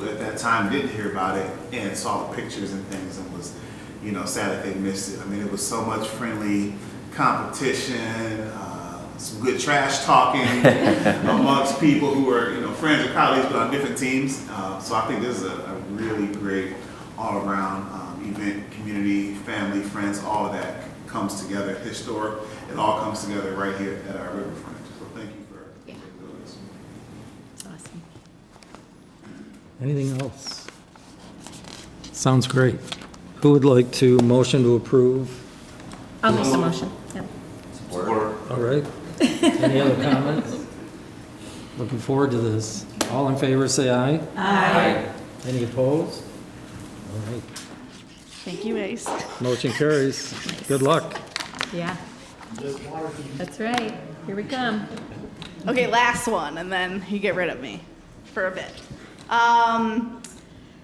at that time didn't hear about it and saw the pictures and things and was, sad that they missed it. I mean, it was so much friendly competition, some good trash talking amongst people who were, friends or colleagues but on different teams. So I think this is a really great all-around event, community, family, friends, all of that comes together. Historic, it all comes together right here at our riverfront. So thank you for doing this. Awesome. Anything else? Sounds great. Who would like to motion to approve? I'll make the motion. Yep. All right. Any other comments? Looking forward to this. All in favor, say aye. Aye. Any opposed? All right. Thank you, Ace. Motion carries. Good luck. Yeah. That's right. Here we come. Okay, last one, and then you get rid of me for a bit.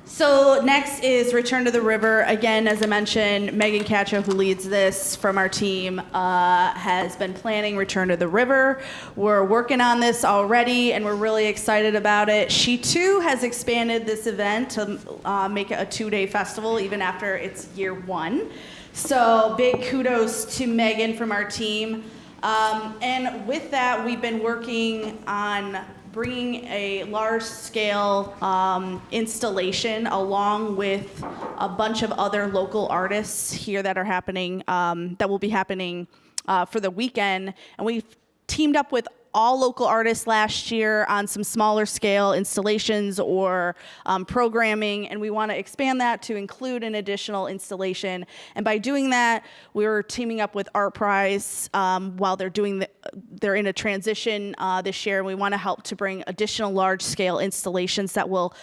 So next is Return to the River. Again, as I mentioned, Megan Cacho, who leads this from our team, has been planning Return to the River. We're working on this already, and we're really excited about it. She, too, has expanded this event to make it a 2-day festival, even after its year 1. So big kudos to Megan from our team. And with that, we've been working on bringing a large-scale installation along with a bunch of other local artists here that are happening, that will be happening for the weekend. And we've teamed up with all local artists last year on some smaller scale installations or programming, and we want to expand that to include an additional installation. And by doing that, we're teaming up with Art Prize while they're in a transition this year, and we want to help to bring additional large scale installations that will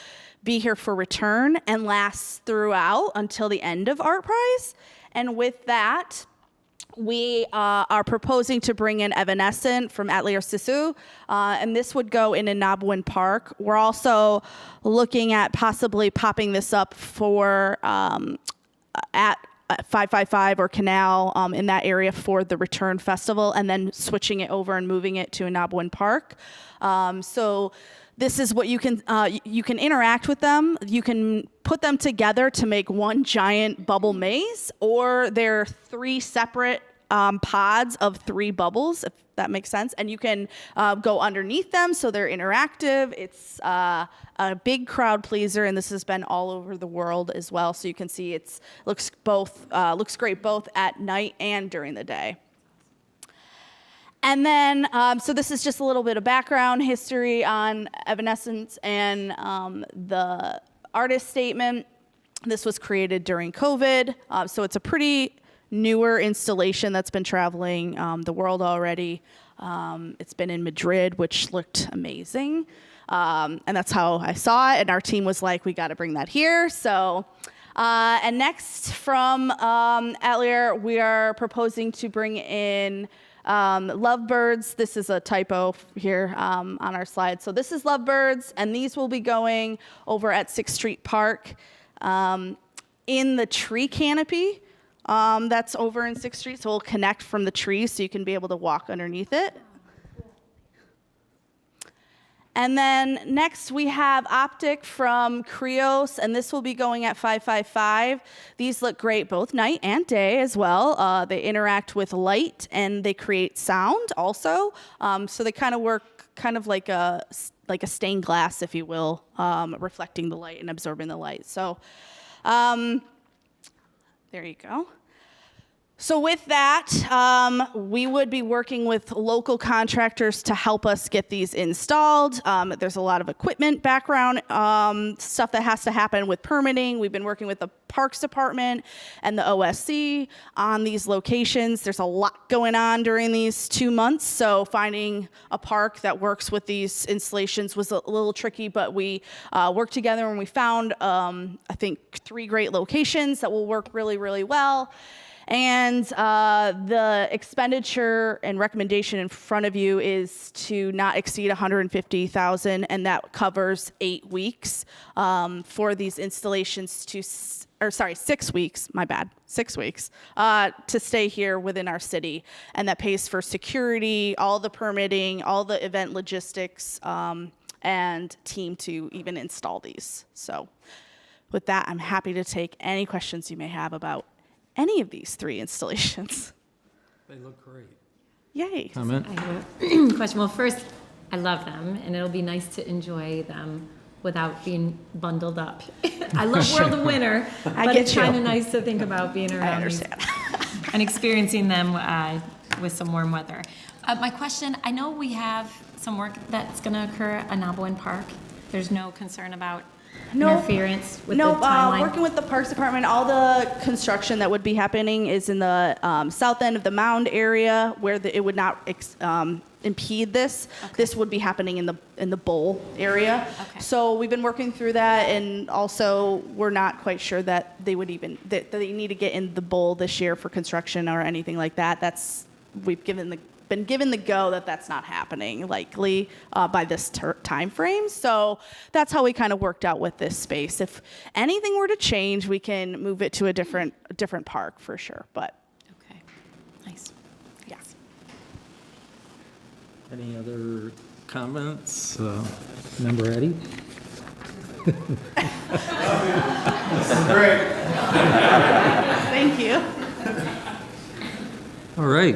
be here for return and last throughout until the end of Art Prize. And with that, we are proposing to bring in Evanescent from Atelier Sisu, and this would go in Nabwin Park. We're also looking at possibly popping this up for at 555 or Canal in that area for the Return Festival, and then switching it over and moving it to Nabwin Park. So this is what you can interact with them. You can put them together to make one giant bubble maze, or they're 3 separate pods of 3 bubbles, if that makes sense. And you can go underneath them, so they're interactive. It's a big crowd pleaser, and this has been all over the world as well. So you can see looks great both at night and during the day. And then, so this is just a little bit of background history on Evanescence and the artist statement. This was created during COVID, so it's a pretty newer installation that's been traveling the world already. It's been in Madrid, which looked amazing. And that's how I saw it, and our team was like, we got to bring that here. So, and next from Atelier, we are proposing to bring in Lovebirds. This is a typo here on our slide. So this is Lovebirds, and these will be going over at 6th Street Park in the tree canopy that's over in 6th Street. So we'll connect from the trees so you can be able to walk underneath it. And then next we have Optic from Krios, and this will be going at 555. These look great both night and day as well. They interact with light and they create sound also. So they kind of work kind of like a stained glass, if you will, reflecting the light and absorbing the light. So there you go. So with that, we would be working with local contractors to help us get these installed. There's a lot of equipment background stuff that has to happen with permitting. We've been working with the Parks Department and the OSC on these locations. There's a lot going on during these 2 months, so finding a park that works with these installations was a little tricky, but we worked together and we found, I think, 3 great locations that will work really, really well. And the expenditure and recommendation in front of you is to not exceed $150,000, and that covers 8 weeks for these installations 6 weeks, my bad, 6 weeks, to stay here within our city. And that pays for security, all the permitting, all the event logistics, and team to even install these. So with that, I'm happy to take any questions you may have about any of these 3 installations. They look great. Yay. Comment? I have a question. Well, first, I love them, and it'll be nice to enjoy them without being bundled up. I love World of Winter, but it's kind of nice to think about being around these and experiencing them with some warm weather. My question, I know we have some work that's going to at Naboin Park. There's no concern about interference with the timeline? Working with the Parks Department, all the construction that would be happening is in the south end of the mound area where it would not impede this. Okay. This would be happening in the bowl area. Okay. So we've been working through that, and also we're not quite sure that they would even that they need to get in the bowl this year for construction or anything like that. We've been given the go that's not happening likely by this time frame. So that's how we kind of worked out with this space. If anything were to change, we can move it to a different park for sure. But okay, nice. Yes. Any other comments? Member Eddie? Great. Thank you. All right.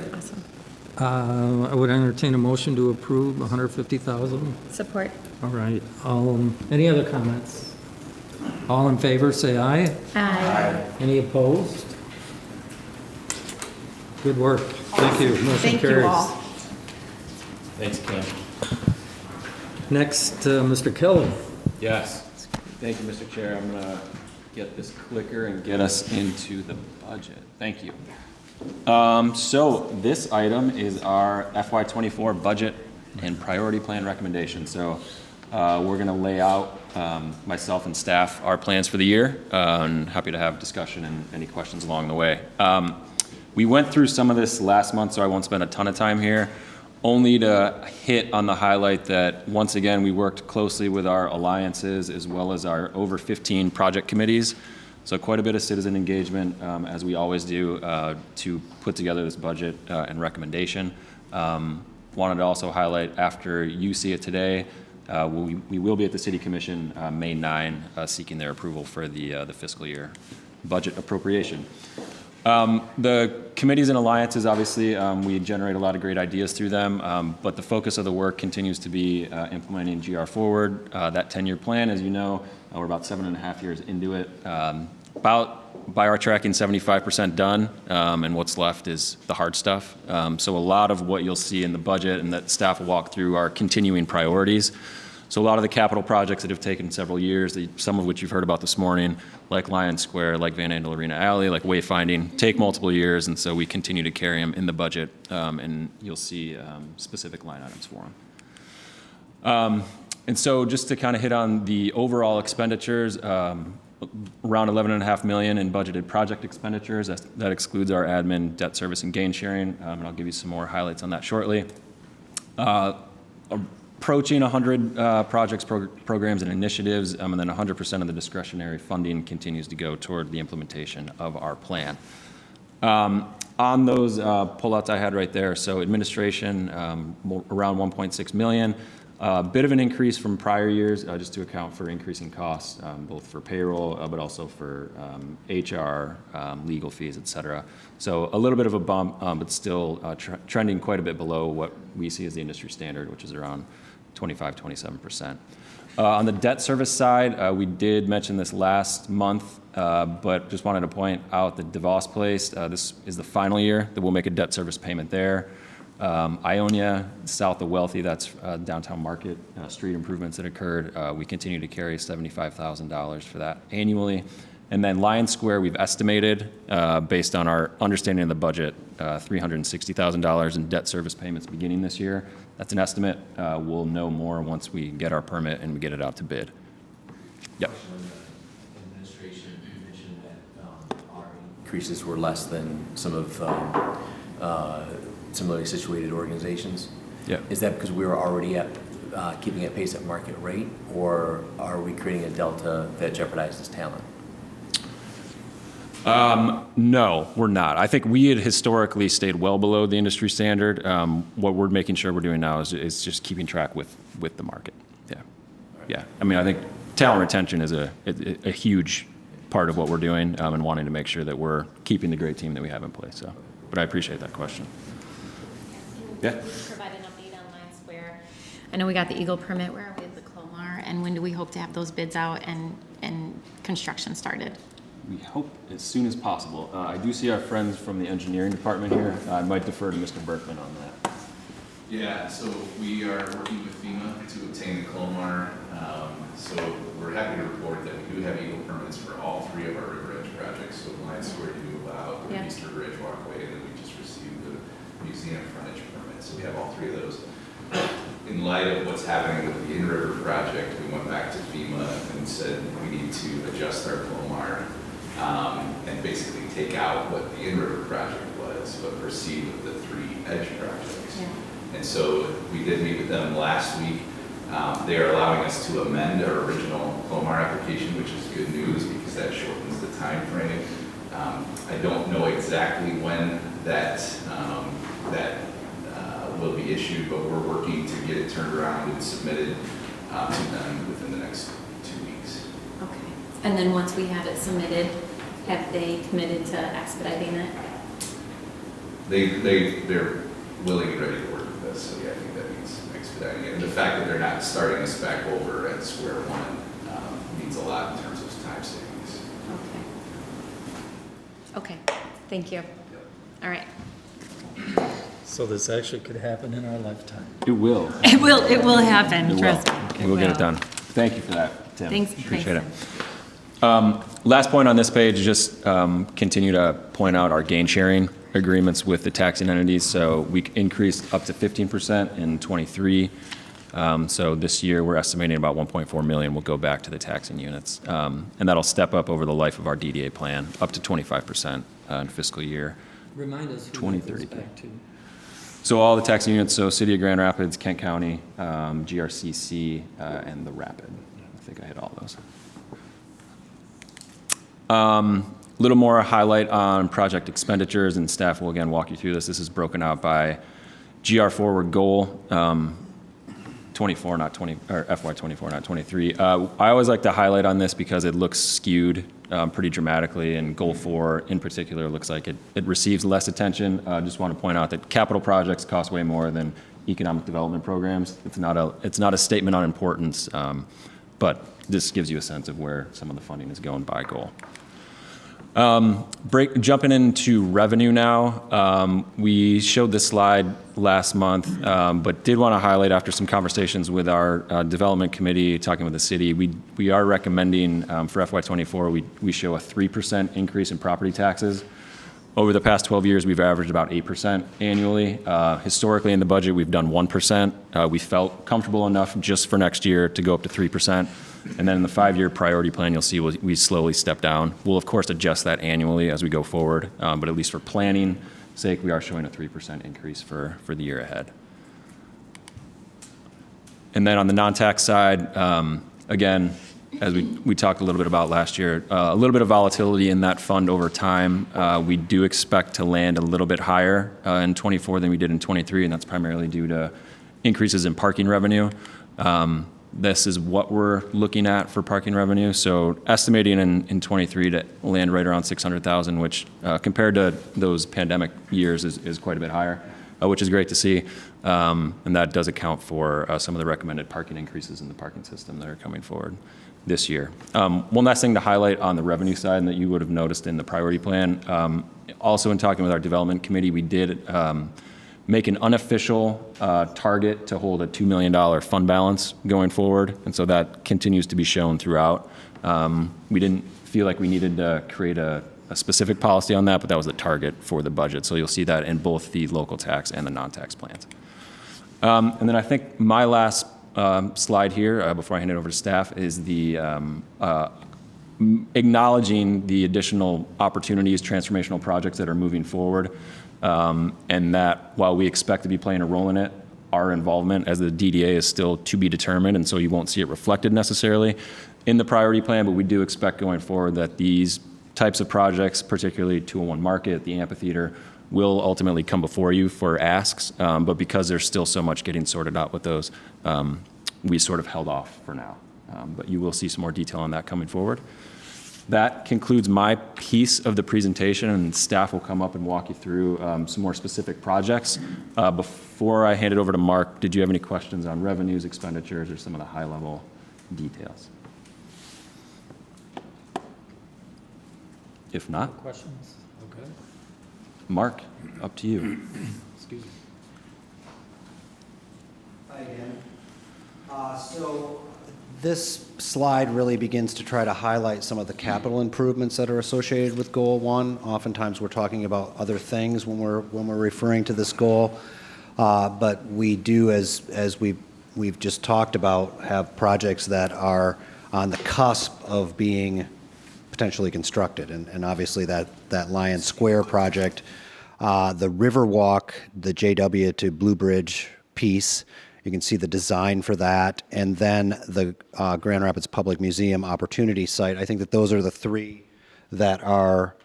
I would entertain a motion to approve $150,000. Support. All right. Any other comments? All in favor, say aye. Aye. Any opposed? Good work. Thank you. Motion Thank carries. you all. Thanks, Kim. Next, Mr. Kelly. Yes. Thank you, Mr. Chair. I'm going to get this clicker and get us into the budget. Thank you. So this item is our FY24 budget and priority plan recommendation. So we're going to lay out, myself and staff, our plans for the year, and happy to have discussion and any questions along the way. We went through some of this last month, so I won't spend a ton of time here, only to hit on the highlight that, once again, we worked closely with our alliances as well as our over 15 project committees. So quite a bit of citizen engagement, as we always do, to put together this budget and recommendation. Wanted to also highlight, after you see it today, We will be at the City Commission May 9, seeking their approval for the fiscal year budget appropriation. The committees and alliances, obviously, we generate a lot of great ideas through them, but the focus of the work continues to be implementing GR Forward. That 10-year plan, as you know, we're about 7.5 years into it. By our tracking, 75% done, and what's left is the hard stuff. So a lot of what you'll see in the budget and that staff will walk through are continuing priorities. So a lot of the capital projects that have taken several years, some of which you've heard about this morning, like Lion Square, like Van Andel Arena Alley, like wayfinding, take multiple years, and so we continue to carry them in the budget, and you'll see specific line items for them. And so just to kind of hit on the overall expenditures, around $11.5 million in budgeted project expenditures. That excludes our admin, debt service, and gain sharing, and I'll give you some more highlights on that shortly. Approaching 100 projects, programs, and initiatives, and then 100% of the discretionary funding continues to go toward the implementation of our plan. On those pullouts I had right there, so administration, around 1.6 million. A bit of an increase from prior years, just to account for increasing costs, both for payroll, but also for HR, legal fees, et cetera. So a little bit of a bump, but still trending quite a bit below what we see as the industry standard, which is around 25-27%. On the debt service side, we did mention this last month, but just wanted to point out that DeVos Place, this is the final year that we'll make a debt service payment there. Ionia, south of Wealthy, that's downtown Market, street improvements that occurred. We continue to carry $75,000 for that annually. And then Lion Square, we've estimated, based on our understanding of the budget, $360,000 in debt service payments beginning this year. That's an estimate. We'll know more once we get our permit and we get it out to bid. Yep. Administration mentioned that our increases were less than some of similarly situated organizations. Yeah. Is that because we were already at keeping at pace at market rate, or are we creating a delta that jeopardizes talent? No, we're not. I think we had historically stayed well below the industry standard. What we're making sure we're doing now is just keeping track with the market. Yeah. Yeah. I mean, I think talent retention is a huge part of what we're doing, and wanting to make sure that we're keeping the great team that we have in place. So, but I appreciate that question. Yeah. Can you provide an update on Lion Square? I know we got the Eagle permit. Where are we with the Clomar? And when do we hope to have those bids out and construction started? We hope as soon as possible. I do see our friends from the engineering department here. I might defer to Mr. Berkman on that. Yeah, so we are working with FEMA to obtain the Clomar. So we're happy to report that we do have Eagle permits for all three of our River Edge projects. So Lion Square, the East River Edge Walkway, and then we just received the museum frontage permit. So we have all three of those. In light of what's happening with the In-River project, we went back to FEMA and said we need to adjust our Clomar and basically take out what the In-River project was, but proceed with the three Edge projects. Yeah. And so we did meet with them last week. They are allowing us to amend our original Clomar application, which is good news because that shortens the time frame. I don't know exactly when that will be issued, but we're working to get it turned around and submitted to them within the next 2 weeks. Okay. And then once we have it submitted, have they committed to expediting it? They're willing and ready to work with us, so yeah, I think that means expediting it. And the fact that they're not starting us back over at square one means a lot in terms of time savings. Okay. Okay. Thank you. All right. So this actually could happen in our lifetime. It will. It will happen. Trust me. We'll get it done. Thank you for that, Tim. Thanks. Appreciate it. Last point on this page, just continue to point out our gain sharing agreements with the taxing entities. So we increased up to 15% in 23. So this year we're estimating about 1.4 million will go back to the taxing units. And that'll step up over the life of our DDA plan up to 25% in fiscal year Remind us who 2030. that goes back to. So all the taxing units, so City of Grand Rapids, Kent County, GRCC, and the Rapid. I think I hit all those. Little more highlight on project expenditures, and staff will again walk you through this. This is broken out by GR Forward goal. 24, not 20, or FY 24, not 23. I always like to highlight on this because it looks skewed pretty dramatically, and Goal 4 in particular looks like it receives less attention. Just want to point out that capital projects cost way more than economic development programs. It's not a statement on importance, but this gives you a sense of where some of the funding is going by goal. Jumping into revenue now. We showed this slide last month, but did want to highlight after some conversations with our development committee, talking with the city, we are recommending for FY24, we show a 3% increase in property taxes. Over the past 12 years, we've averaged about 8% annually. Historically in the budget, we've done 1%. We felt comfortable enough just for next year to go up to 3%. And then in the 5-year priority plan, you'll see we slowly step down. We'll, of course, adjust that annually as we go forward. But at least for planning sake, we are showing a 3% increase for the year ahead. And then on the non-tax side, again, as we talked a little bit about last year, a little bit of volatility in that fund over time. We do expect to land a little bit higher in 24 than we did in 23, and that's primarily due to increases in parking revenue. This is what we're looking at for parking revenue. So estimating in 23 to land right around 600,000, which compared to those pandemic years is quite a bit higher, which is great to see. And that does account for some of the recommended parking increases in the parking system that are coming forward this year. One last thing to highlight on the revenue side, and that you would have noticed in the priority plan, also in talking with our development committee, we did make an unofficial target to hold a $2 million fund balance going forward, and so that continues to be shown throughout. We didn't feel like we needed to create a specific policy on that, but that was the target for the budget, so you'll see that in both the local tax and the non-tax plans. And then I think my last slide here, before I hand it over to staff, is the acknowledging the additional opportunities, transformational projects that are moving forward, and that while we expect to be playing a role in it, our involvement as the DDA is still to be determined, and so you won't see it reflected necessarily in the priority plan, but we do expect going forward that these types of projects, particularly 201 Market, the amphitheater, will ultimately come before you for asks, but because there's still so much getting sorted out with those, we sort of held off for now. But you will see some more detail on that coming forward. That concludes my piece of the presentation, and staff will come up and walk you through some more specific projects. Before I hand it over to Mark, did you have any questions on revenues, expenditures, or some of the high-level details? If not, questions? Okay. Mark, up to you. Excuse me. Hi again. So this slide really begins to try to highlight some of the capital improvements that are associated with Goal 1. Oftentimes we're talking about other things when we're referring to this goal, but we do, as we've just talked about, have projects that are on the cusp of being potentially constructed, and obviously that Lion Square project, the Riverwalk, the JW to Blue Bridge piece. You can see the design for that, and then the Grand Rapids Public Museum Opportunity Site. I think that those are the three that are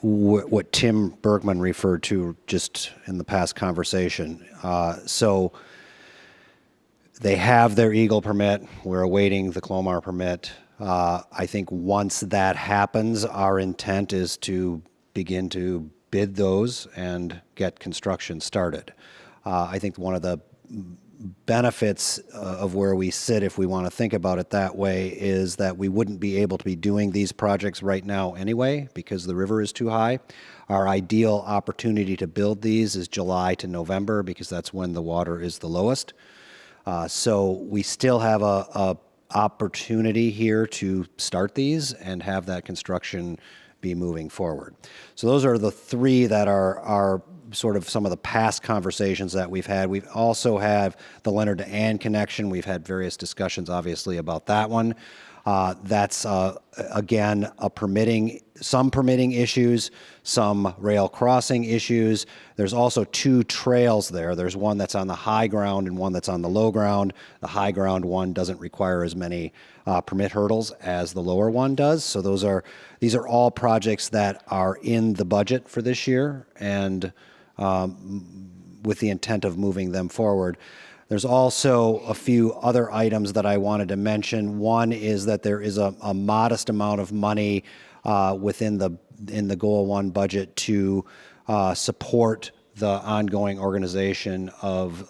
what Tim Bergman referred to just in the past conversation. So they have their Eagle permit. We're awaiting the Clomar permit. I think once that happens, our intent is to begin to bid those and get construction started. I think one of the benefits of where we sit, if we want to think about it that way, is that we wouldn't be able to be doing these projects right now anyway because the river is too high. Our ideal opportunity to build these is July to November because that's when the water is the lowest. So we still have a opportunity here to start these and have that construction be moving forward. So those are the three that are sort of some of the past conversations that we've had. We've also had the Leonard to Ann connection. We've had various discussions, obviously, about that one. That's, again, some permitting issues, some rail crossing issues. There's also two trails there. There's one that's on the high ground and one that's on the low ground. The high ground one doesn't require as many permit hurdles as the lower one does. So these are all projects that are in the budget for this year, and with the intent of moving them forward. There's also a few other items that I wanted to mention. One is that there is a modest amount of money in the Goal 1 budget to support the ongoing organization of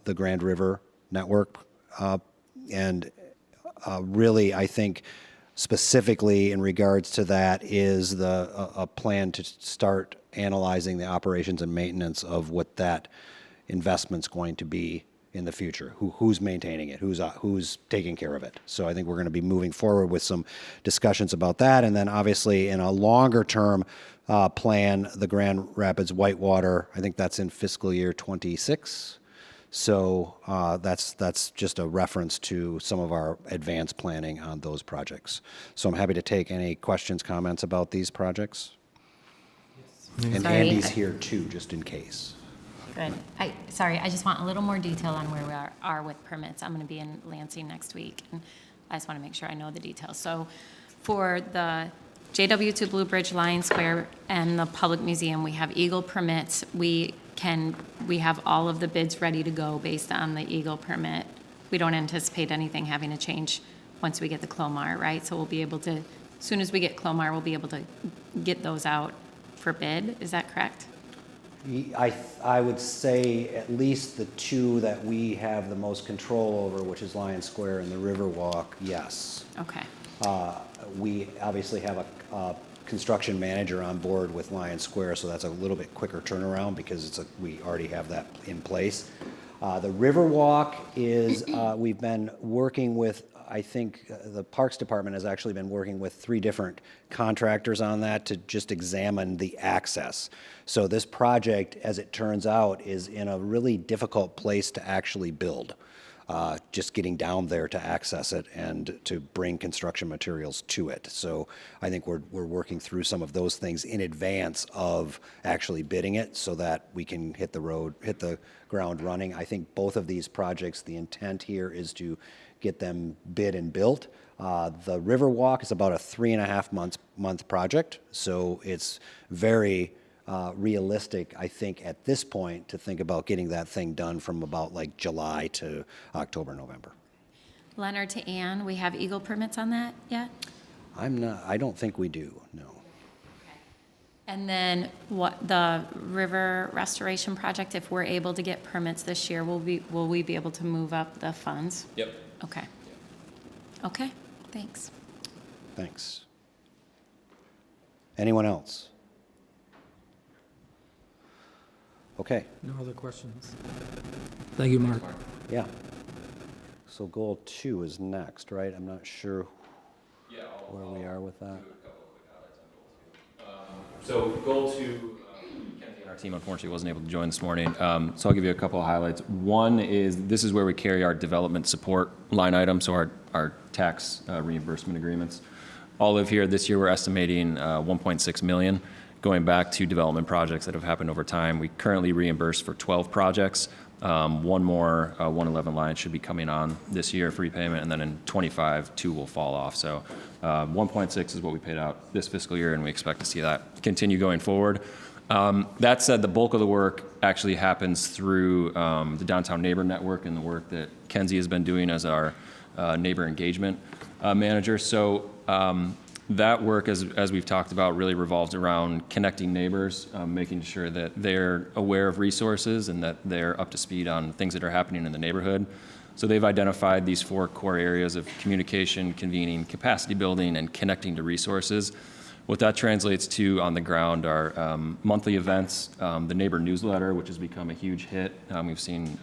the Grand River Network. Really, I think specifically in regards to that is a plan to start analyzing the operations and maintenance of what that investment's going to be in the future. Who's maintaining it? Who's taking care of it? So I think we're going to be moving forward with some discussions about that. And then obviously in a longer term plan, the Grand Rapids Whitewater, I think that's in fiscal year 26. So that's just a reference to some of our advanced planning on those projects. So I'm happy to take any questions, comments about these projects. Yes. And Sorry, Andy's here too, just in case. Good. Sorry, I just want a little more detail on where we are with permits. I'm going to be in Lansing next week, and I just want to make sure I know the details. So for the JW to Blue Bridge, Lion Square, and the Public Museum, we have Eagle permits. We have all of the bids ready to go based on the Eagle permit. We don't anticipate anything having to change once we get the Clomar, right? So we'll be able to, as soon as we get Clomar, we'll be able to get those out for bid. Is that correct? I would say at least the two that we have the most control over, which is Lion Square and the Riverwalk, yes. Okay. We obviously have a construction manager on board with Lion Square, so that's a little bit quicker turnaround because we already have that in place. The Riverwalk is, we've been working with, I think the Parks Department has actually been working with 3 different contractors on that to just examine the access. So this project, as it turns out, is in a really difficult place to actually build. Just getting down there to access it and to bring construction materials to it. So I think we're working through some of those things in advance of actually bidding it so that we can hit the ground running. I think both of these projects, the intent here is to get them bid and built. The Riverwalk is about a 3.5 month project, so it's very realistic, I think, at this point to think about getting that thing done from about like July to October, November. Leonard to Ann, we have Eagle permits on that yet? I don't think we do, no. And then what the river restoration project, if we're able to get permits this year, will we be able to move up the funds? Yep. Okay. Okay, thanks. Thanks. Anyone else? Okay. No other questions. Thank you, Mark. Yeah. So goal 2 is next, right? I'm not sure where we are with that. So goal 2, Kenzie and our team unfortunately wasn't able to join this morning. So I'll give you a couple of highlights. One is this is where we carry our development support line item, so our tax reimbursement agreements. All of here this year we're estimating 1.6 million going back to development projects that have happened over time. We currently reimburse for 12 projects. One more 111 line should be coming on this year for repayment, and then in 25, 2 will fall off. So 1.6 is what we paid out this fiscal year, and we expect to see that continue going forward. That said, the bulk of the work actually happens through the Downtown Neighbor Network and the work that Kenzie has been doing as our neighbor engagement manager. So that work, as we've talked about, really revolves around connecting neighbors, making sure that they're aware of resources and that they're up to speed on things that are happening in the neighborhood. So they've identified these 4 core areas of communication, convening, capacity building, and connecting to resources. What that translates to on the ground are monthly events, the neighbor newsletter, which has become a huge hit. We've seen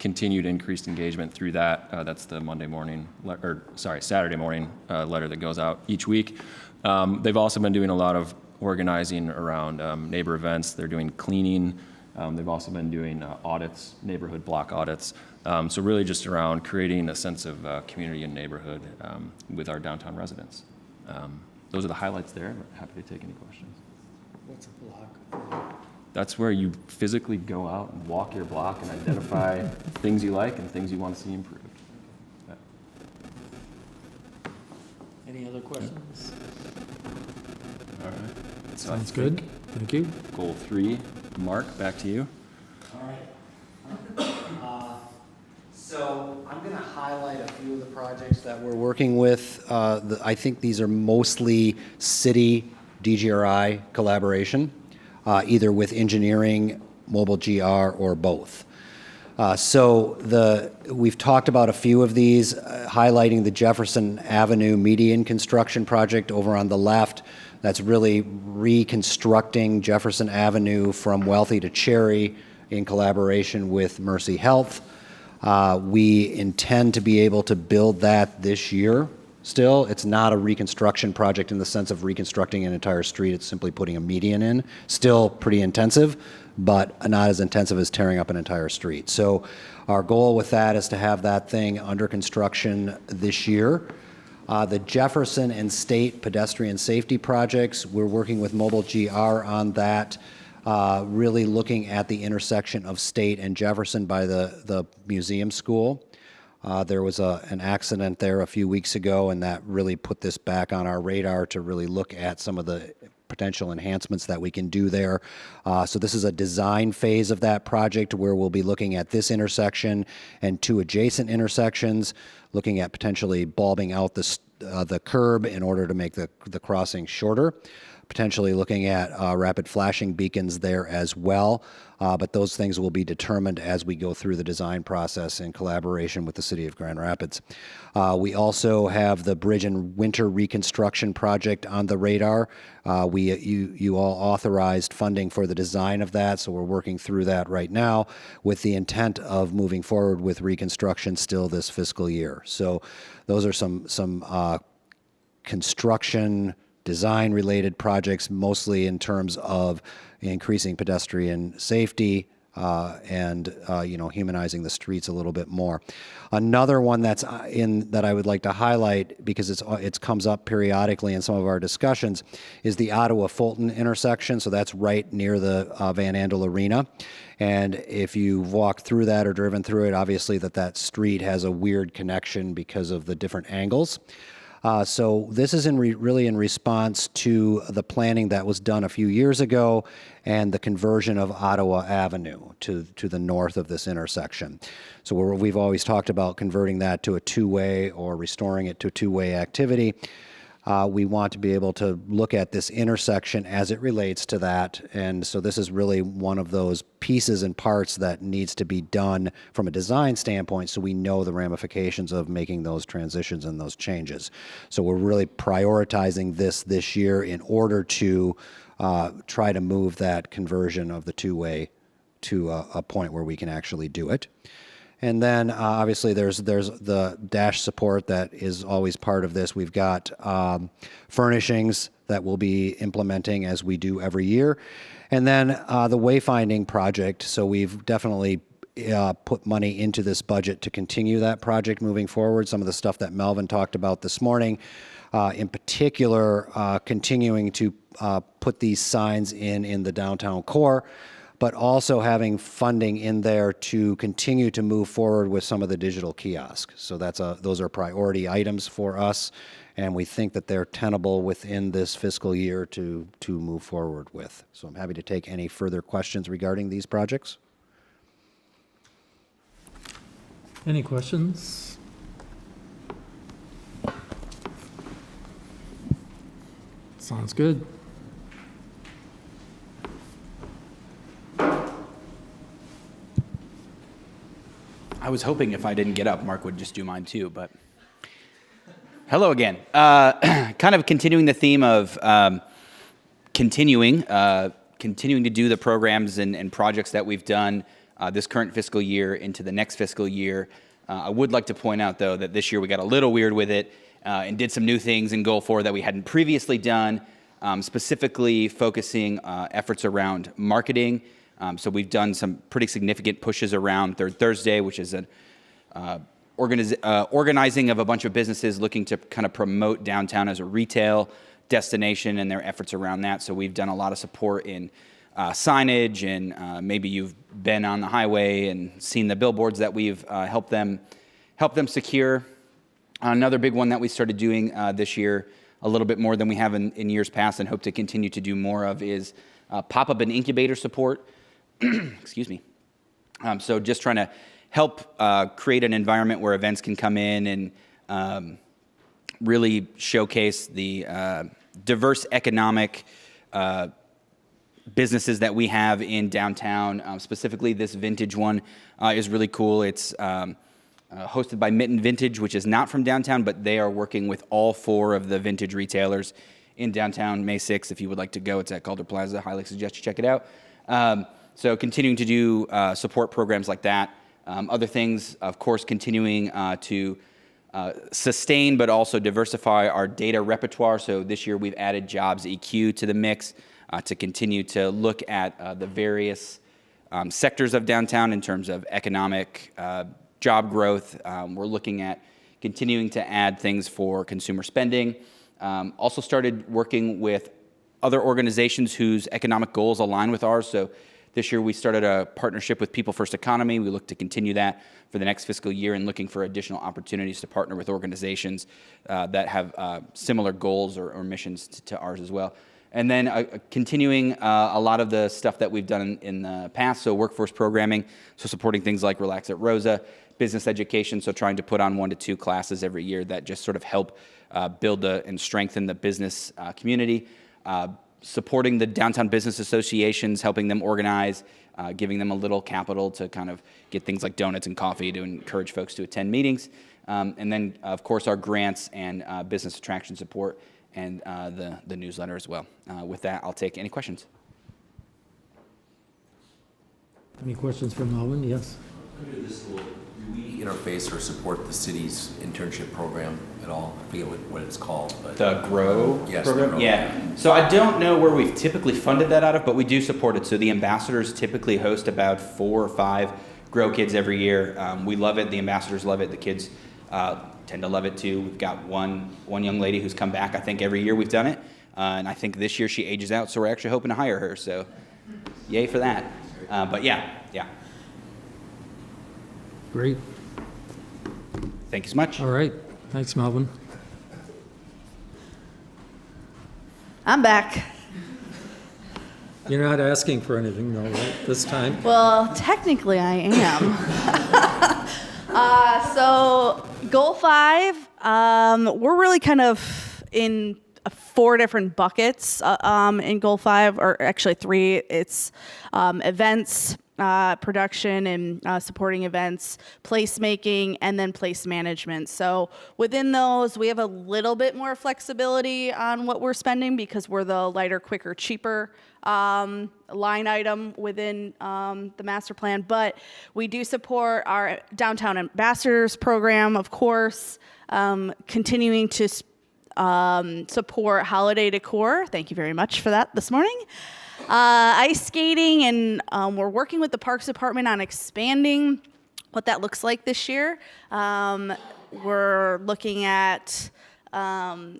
continued increased engagement through that. That's the Saturday morning letter that goes out each week. They've also been doing a lot of organizing around neighbor events. They're doing cleaning. They've also been doing audits, neighborhood block audits. So really just around creating a sense of community and neighborhood with our downtown residents. Those are the highlights there. I'm happy to take any questions. What's a block? That's where you physically go out and walk your block and identify things you like and things you want to see improved. Yeah. Any other questions? All right. So Sounds good. Thank you. Goal 3, Mark, back to you. All right. highlight a few of the projects that we're working with. I think these are mostly city DGRI collaboration, either with engineering, mobile GR, or both. We've talked about a few of these, highlighting the Jefferson Avenue median construction project over on the left. That's really reconstructing Jefferson Avenue from Wealthy to Cherry in collaboration with Mercy Health. We intend to be able to build that this year still. It's not a reconstruction project in the sense of reconstructing an entire street. It's simply putting a median in. Still pretty intensive, but not as intensive as tearing up an entire street. So our goal with that is to have that thing under construction this year. The Jefferson and State pedestrian safety projects, we're working with Mobile GR on that, really looking at the intersection of State and Jefferson by the museum school. There was an accident there a few weeks ago, and that really put this back on our radar to really look at some of the potential enhancements that we can do there. So this is a design phase of that project where we'll be looking at this intersection and two adjacent intersections, looking at potentially bulbing out the curb in order to make the crossing shorter, potentially looking at rapid flashing beacons there as well. But those things will be determined as we go through the design process in collaboration with the City of Grand Rapids. We also have the bridge and winter reconstruction project on the radar. You all authorized funding for the design of that, so we're working through that right now with the intent of moving forward with reconstruction still this fiscal year. So those are some construction design related projects, mostly in terms of increasing pedestrian safety and humanizing the streets a little bit more. Another one that I would like to highlight, because it comes up periodically in some of our discussions, is the Ottawa-Fulton intersection. So that's right near the Van Andel Arena. And if you've walked through that or driven through it, obviously that street has a weird connection because of the different angles. So this is really in response to the planning that was done a few years ago and the conversion of Ottawa Avenue to the north of this intersection. So we've always talked about converting that to a two-way or restoring it to a two-way activity. We want to be able to look at this intersection as it relates to that. And so this is really one of those pieces and parts that needs to be done from a design standpoint so we know the ramifications of making those transitions and those changes. So we're really prioritizing this year in order to try to move that conversion of the two-way to a point where we can actually do it. And then obviously there's the dash support that is always part of this. We've got furnishings that we'll be implementing as we do every year. And then the wayfinding project. So we've definitely put money into this budget to continue that project moving forward. Some of the stuff that Melvin talked about this morning, in particular, continuing to put these signs in the downtown core, but also having funding in there to continue to move forward with some of the digital kiosks. So those are priority items for us, and we think that they're tenable within this fiscal year to move forward with. So I'm happy to take any further questions regarding these projects. Any questions? Sounds good. I was hoping if I didn't get up, Mark would just do mine too, but hello again. Kind of continuing the theme of continuing to do the programs and projects that we've done this current fiscal year into the next fiscal year. I would like to point out, though, that this year we got a little weird with it and did some new things in Goal 4 that we hadn't previously done, specifically focusing efforts around marketing. So we've done some pretty significant pushes around Third Thursday, which is an organizing of a bunch of businesses looking to kind of promote downtown as a retail destination and their efforts around that. So we've done a lot of support in signage, and maybe you've been on the highway and seen the billboards that we've helped them secure. Another big one that we started doing this year, a little bit more than we have in years past and hope to continue to do more of, is pop-up and incubator support. Excuse me. So just trying to help create an environment where events can come in and really showcase the diverse economic businesses that we have in downtown. Specifically, this vintage one is really cool. It's hosted by Mitten Vintage, which is not from downtown, but they are working with all 4 of the vintage retailers in downtown. May 6th, if you would like to go, it's at Calder Plaza. Highly suggest you check it out. So continuing to do support programs like that. Other things, of course, continuing to sustain but also diversify our data repertoire. So this year we've added Jobs EQ to the mix to continue to look at the various sectors of downtown in terms of economic job growth. We're looking at continuing to add things for consumer spending. Also started working with other organizations whose economic goals align with ours. So this year we started a partnership with People First Economy. We look to continue that for the next fiscal year and looking for additional opportunities to partner with organizations that have similar goals or missions to ours as well. And then continuing a lot of the stuff that we've done in the past, so workforce programming, so supporting things like Relax at Rosa, business education, so trying to put on 1 to 2 classes every year that just sort of help build and strengthen the business community. Supporting the downtown business associations, helping them organize, giving them a little capital to kind of get things like donuts and coffee to encourage folks to attend meetings. And then, of course, our grants and business attraction support and the newsletter as well. With that, I'll take any questions. Any questions for Melvin? Yes. Do we interface or support the city's internship program at all? I forget what it's called. But The GROW yes, program? the GROW. Yeah. So I don't know where we've typically funded that out of, but we do support it. So the ambassadors typically host about 4 or 5 GROW kids every year. We love it. The ambassadors love it. The kids tend to love it too. We've got one young lady who's come back, I think, every year we've done it. And I think this year she ages out, so we're actually hoping to hire her. So yay for that. But yeah. Great. Thank you so much. All right. Thanks, Melvin. I'm back. You're not asking for anything, though, right, this time? Well, technically I am. So Goal 5, we're really kind of in 4 different buckets in Goal 5, or actually 3. It's events, production and supporting events, placemaking, and then place management. So within those, we have a little bit more flexibility on what we're spending because we're the lighter, quicker, cheaper line item within the master plan. But we do support our Downtown Ambassadors program, of course, continuing to support holiday decor. Thank you very much for that this morning. Ice skating, and we're working with the Parks Department on expanding what that looks like this year. We're looking at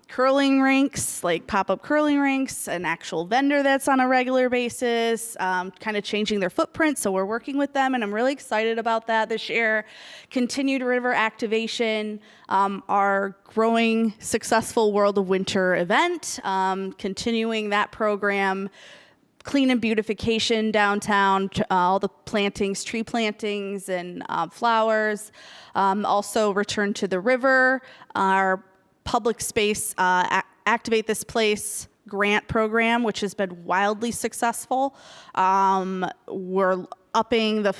curling rinks, like pop-up curling rinks, an actual vendor that's on a regular basis, kind of changing their footprint, so we're working with them, and I'm really excited about that this year. Continued river activation, our growing successful World of Winter event, continuing that program. Clean and beautification downtown, all the plantings, tree plantings and flowers. Also return to the river, our public space, Activate This Place grant program, which has been wildly successful. We're upping the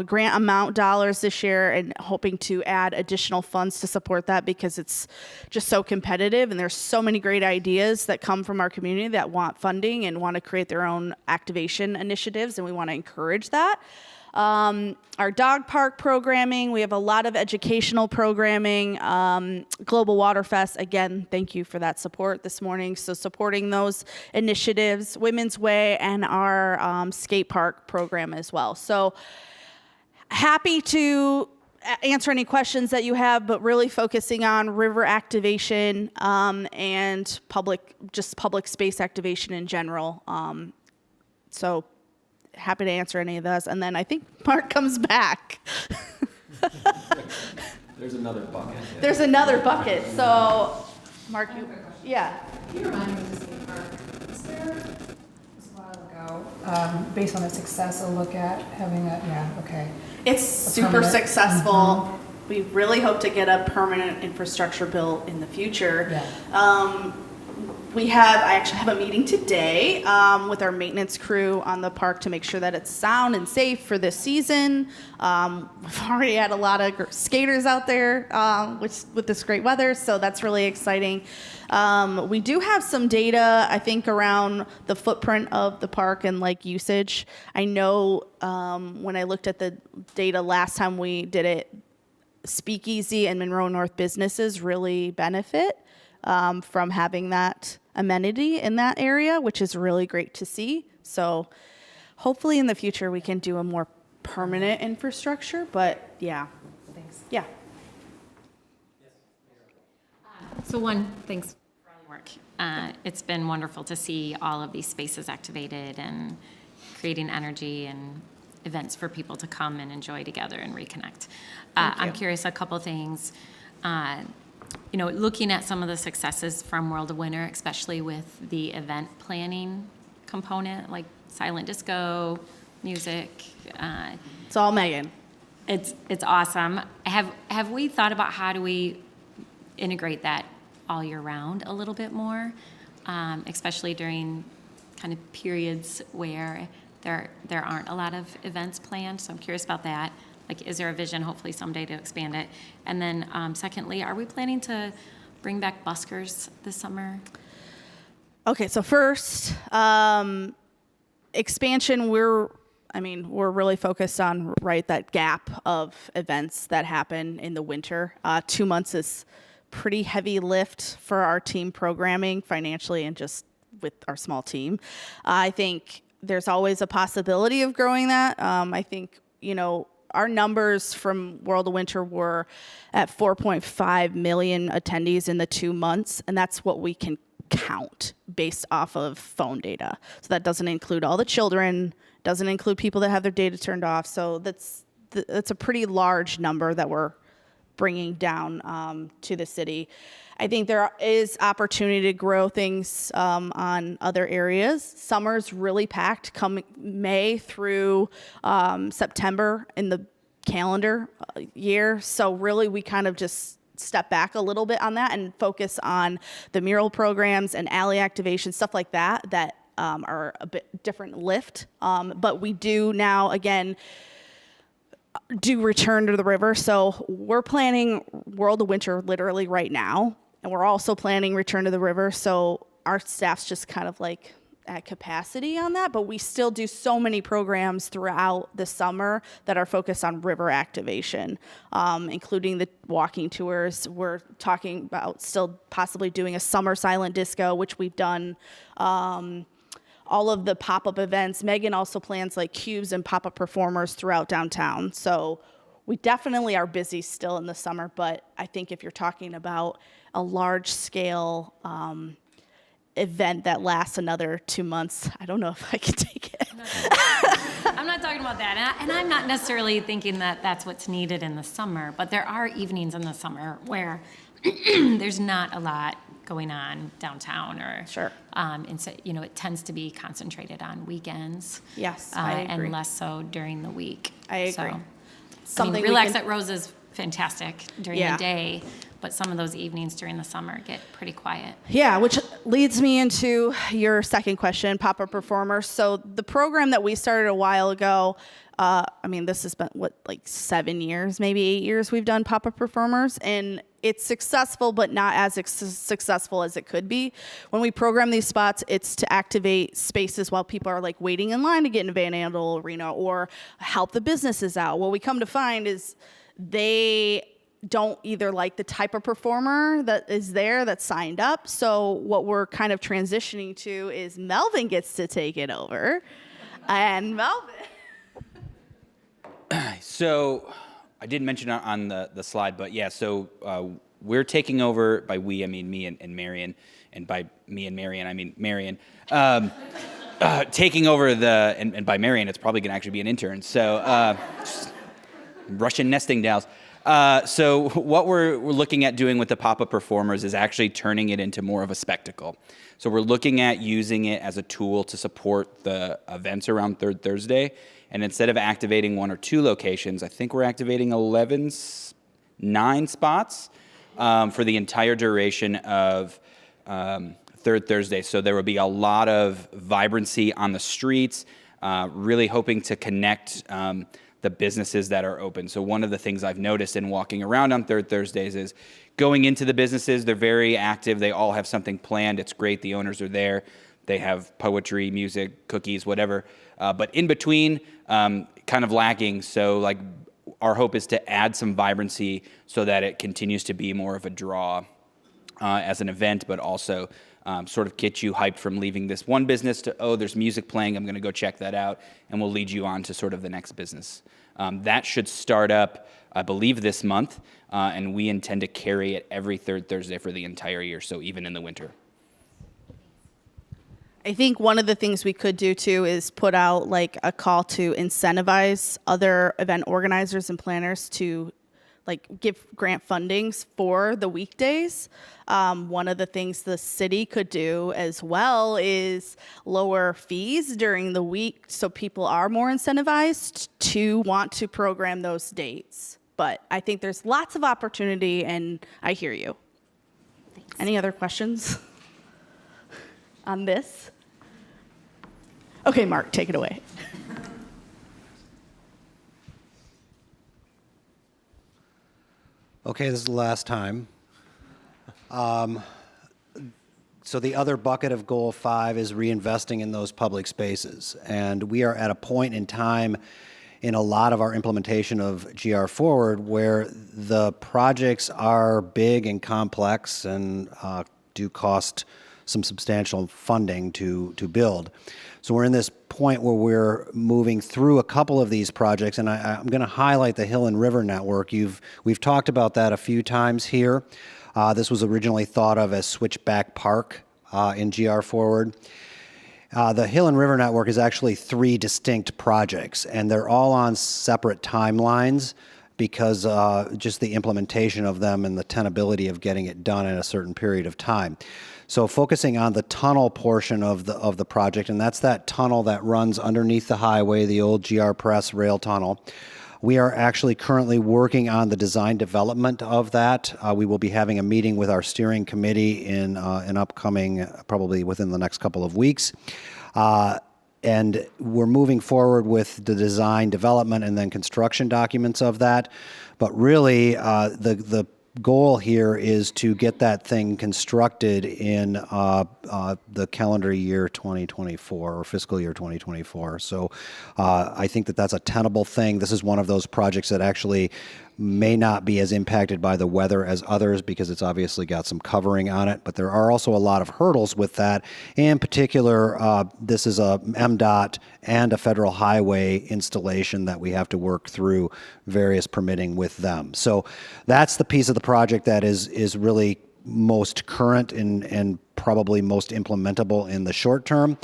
grant amount dollars this year and hoping to add additional funds to support that because it's just so competitive and there's so many great ideas that come from our community that want funding and want to create their own activation initiatives, and we want to encourage that. Our dog park programming, we have a lot of educational programming. Global Water Fest, again, thank you for that support this morning. So supporting those initiatives, Women's Way, and our skate park program as well. So happy to answer any questions that you have, but really focusing on river activation and public space activation in general. So happy to answer any of those. And then I think Mark comes back. There's another bucket. There's another bucket. So, Mark, yeah. Can you remind me of the skate park? Is there a lot based on its success, a look at having It's a super permanent- successful. We really hope to get a permanent infrastructure bill in the future. I actually have a meeting today with our maintenance crew on the park to make sure that it's sound and safe for this season. We've already had a lot of skaters out there with this great weather, so that's really exciting. We do have some data, I think, around the footprint of the park and like usage. I know when I looked at the data last time we did it, Speakeasy and Monroe North businesses really benefit from having that amenity in that area, which is really great to see. So hopefully in the future we can do a more permanent infrastructure, but yeah. Thanks. Yeah. So thanks for all your work. It's been wonderful to see all of these spaces activated and creating energy and events for people to come and enjoy together and reconnect. I'm curious, a couple things. Looking at some of the successes from World of Winter, especially with the event planning component, like silent disco, music. It's all Megan. It's awesome. Have we thought about how do we integrate that all year round a little bit more, especially during kind of periods where there aren't a lot of events planned? So I'm curious about that. Like, is there a vision, hopefully someday, to expand it? And then secondly, are we planning to bring back buskers this summer? Okay, so first, expansion, we're really focused on, that gap of events that happen in the winter. 2 months is pretty heavy lift for our team programming financially and just with our small team. I think there's always a possibility of growing that. I think, our numbers from World of Winter were at 4.5 million attendees in the 2 months, and that's what we can count based off of phone data. So that doesn't include all the children, doesn't include people that have their data turned off. So that's a pretty large number that we're bringing down to the city. I think there is opportunity to grow things on other areas. Summer's really packed coming May through September in the calendar year. So really we kind of just step back a little bit on that and focus on the mural programs and alley activation, stuff like that are a bit different lift. But we do now, again, do return to the river. So we're planning World of Winter literally right now. And we're also planning return to the river. So our staff's just kind of like at capacity on that. But we still do so many programs throughout the summer that are focused on river activation, including the walking tours. We're talking about still possibly doing a summer silent disco, which we've done. All of the pop-up events. Megan also plans like cubes and pop-up performers throughout downtown. So we definitely are busy still in the summer, but I think if you're talking about a large-scale event that lasts another 2 months, I don't know if I could take it. I'm not talking about that, and I'm not necessarily thinking that that's what's needed in the summer, but there are evenings in the summer where there's not a lot going on downtown, or and so it tends to be concentrated on weekends. Yes, I agree. And less so during the week. I agree. So, Relax at Rose is fantastic during the day, but some of those evenings during the summer get pretty quiet. Yeah, which leads me into your second question, pop-up performers. So the program that we started a while ago, this has been, 7 years, maybe 8 years we've done pop-up performers, and it's successful, but not as successful as it could be. When we program these spots, it's to activate spaces while people are waiting in line to get into Van Andel Arena or help the businesses out. What we come to find is they don't either like the type of performer that is there that's signed up. So what we're kind of transitioning to is Melvin gets to take it over. And Melvin. So I didn't mention it on the slide, but yeah, so we're taking over, by we, I mean me and Marion, and by me and Marion, I mean Marion. Taking over and by Marion, it's probably going to actually be an intern. So Russian nesting dolls. So what we're looking at doing with the pop-up performers is actually turning it into more of a spectacle. So we're looking at using it as a tool to support the events around Third Thursday. And instead of activating 1 or 2 locations, I think we're activating 9 spots for the entire duration of Third Thursday. So there will be a lot of vibrancy on the streets, really hoping to connect the businesses that are open. So one of the things I've noticed in walking around on Third Thursdays is going into the businesses, they're very active. They all have something planned. It's great. The owners are there. They have poetry, music, cookies, whatever. But in between, kind of lacking. So like our hope is to add some vibrancy so that it continues to be more of a draw as an event, but also sort of get you hyped from leaving this one business to, oh, there's music playing, I'm going to go check that out, and we'll lead you on to sort of the next business. That should start up, I believe, this month, and we intend to carry it every third Thursday for the entire year, so even in the winter. I think one of the things we could do too is put out like a call to incentivize other event organizers and planners to like give grant fundings for the weekdays. One of the things the city could do as well is lower fees during the week so people are more incentivized to want to program those dates. But I think there's lots of opportunity and I hear you. Thanks. Any other questions on this? Okay, Mark, take it away. Okay, this is the last time. So the other bucket of Goal 5 is reinvesting in those public spaces. And we are at a point in time in a lot of our implementation of GR Forward where the projects are big and complex and do cost some substantial funding to build. So we're in this point where we're moving through a couple of these projects, and I'm going to highlight the Hill and River Network. We've talked about that a few times here. This was originally thought of as Switchback Park in GR Forward. The Hill and River Network is actually 3 distinct projects, and they're all on separate timelines because just the implementation of them and the tenability of getting it done in a certain period of time. So focusing on the tunnel portion of the project, and that's that tunnel that runs underneath the highway, the old GR Press rail tunnel. We are actually currently working on the design development of that. We will be having a meeting with our steering committee in an upcoming, probably within the next couple of weeks. And we're moving forward with the design development and then construction documents of that. But really, the goal here is to get that thing constructed in the calendar year 2024 or fiscal year 2024. So I think that that's a tenable thing. This is one of those projects that actually may not be as impacted by the weather as others because it's obviously got some covering on it, but there are also a lot of hurdles with that. In particular, this is a MDOT and a federal highway installation that we have to work through various permitting with them. So that's the piece of the project that is really most current and probably most implementable in the short term.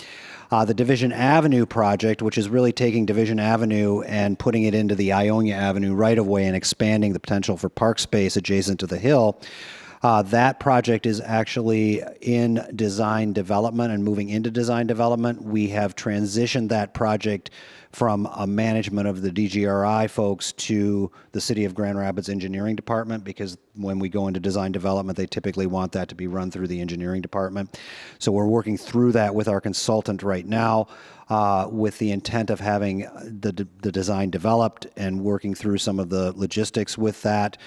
The Division Avenue project, which is really taking Division Avenue and putting it into the Ionia Avenue right-of-way and expanding the potential for park space adjacent to the hill. That project is actually in design development and moving into design development. We have transitioned that project from a management of the DGRI folks to the City of Grand Rapids Engineering Department, because when we go into design development, they typically want that to be run through the engineering department. So we're working through that with our consultant right now with the intent of having the design developed and working through some of the logistics with that.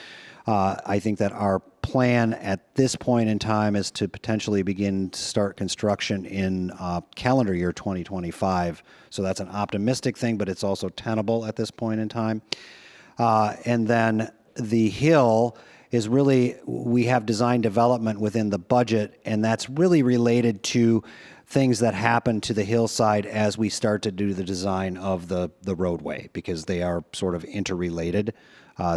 I think that our plan at this point in time is to potentially begin to start construction in calendar year 2025. So that's an optimistic thing, but it's also tenable at this point in time. And then the hill is really, we have design development within the budget, and that's really related to things that happen to the hillside as we start to do the design of the roadway, because they are sort of interrelated.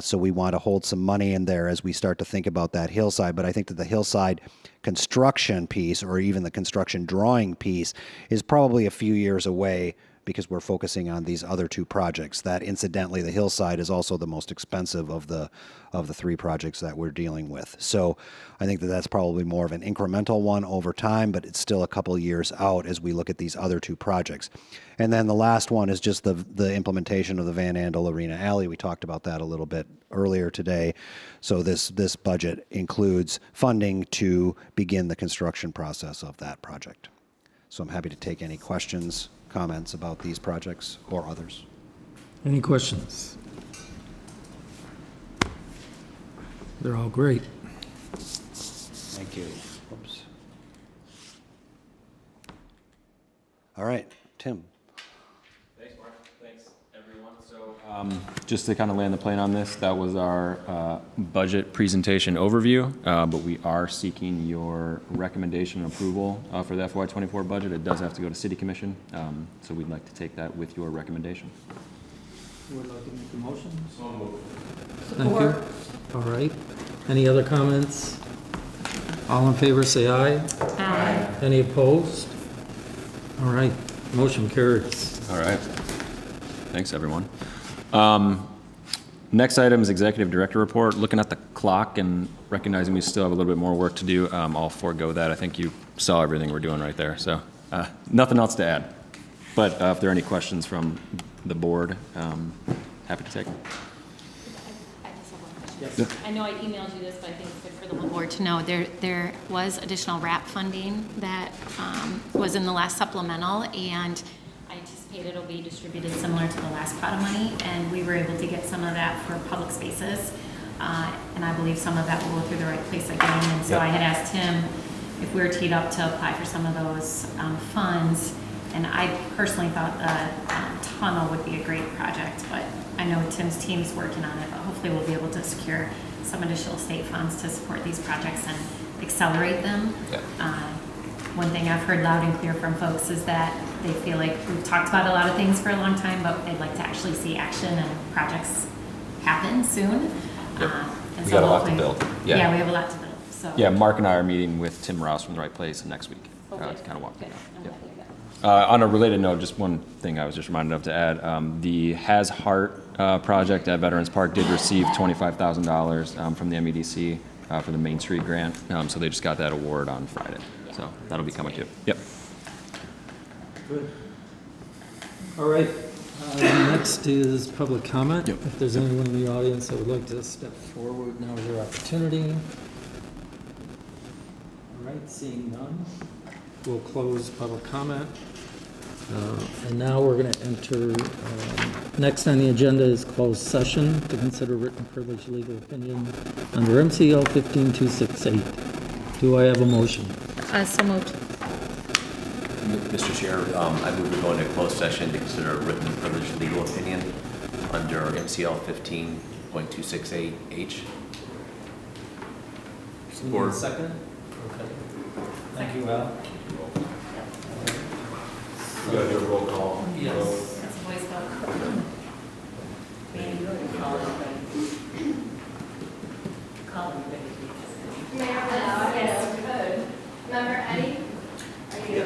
So we want to hold some money in there as we start to think about that hillside. But I think that the hillside construction piece, or even the construction drawing piece, is probably a few years away because we're focusing on these other two projects. That incidentally, the hillside is also the most expensive of the three projects that we're dealing with. So I think that that's probably more of an incremental one over time, but it's still a couple years out as we look at these other two projects. And then the last one is just the implementation of the Van Andel Arena Alley. We talked about that a little bit earlier today. So this budget includes funding to begin the construction process of that project. So I'm happy to take any questions, comments about these projects or others. Any questions? They're all great. Thank you. Oops. All right, Tim. Thanks, Mark. Thanks, everyone. So just to kind of land the plane on this, that was our budget presentation overview, but we are seeking your recommendation and approval for the FY24 budget. It does have to go to City Commission, so we'd like to take that with your recommendation. Would like to make a motion? So moved. Thank you. All right. Any other comments? All in favor, say aye. Aye. Any opposed? All right. Motion carries. All right. Thanks, everyone. Next item is Executive Director Report. Looking at the clock and recognizing we still have a little bit more work to do, I'll forego that. I think you saw everything we're doing right there. So nothing else to add. But if there are any questions from the board, happy to take them. I just have one question. I know I emailed you this, but I think it's good for the whole board to know. There was additional RAP funding that was in the last supplemental, and I anticipate it'll be distributed similar to the last pot of money, and we were able to get some of that for public spaces, and I believe some of that will go through the right place again. And so I had asked him if we were teed up to apply for some of those funds, and I personally thought the tunnel would be a great project, but I know Tim's team's working on it, but hopefully we'll be able to secure some additional state funds to support these projects and accelerate them. One thing I've heard loud and clear from folks is that they feel like we've talked about a lot of things for a long time, but they'd like to actually see action and projects happen soon. And We got a lot to build. Yeah, we have a lot to build. So Yeah, Mark and I are meeting with Tim Rouse from The Right Place next week to kind of walk through that. On a related note, just one thing I was just reminded of to add, the Has Heart project at Veterans Park did receive $25,000 from the MEDC for the Main Street grant, so they just got that award on Friday. So that'll be coming too. Yep. Good. All right. Next is public comment. If there's anyone in the audience that would like to step forward, now is your opportunity. All right, seeing none, we'll close public comment. And now we're going to enter, next on the agenda is closed session to consider written privilege legal opinion under MCL 15268. Do I have a motion? So moved. Mr. Chair, I move we go into closed session to consider a written privilege legal opinion under MCL 15.268H. Support. Second? Okay. Thank you, Al. We got to do a roll call. Yes. That's a voice vote. Mayor, yes. Good. Member Eddie? Are you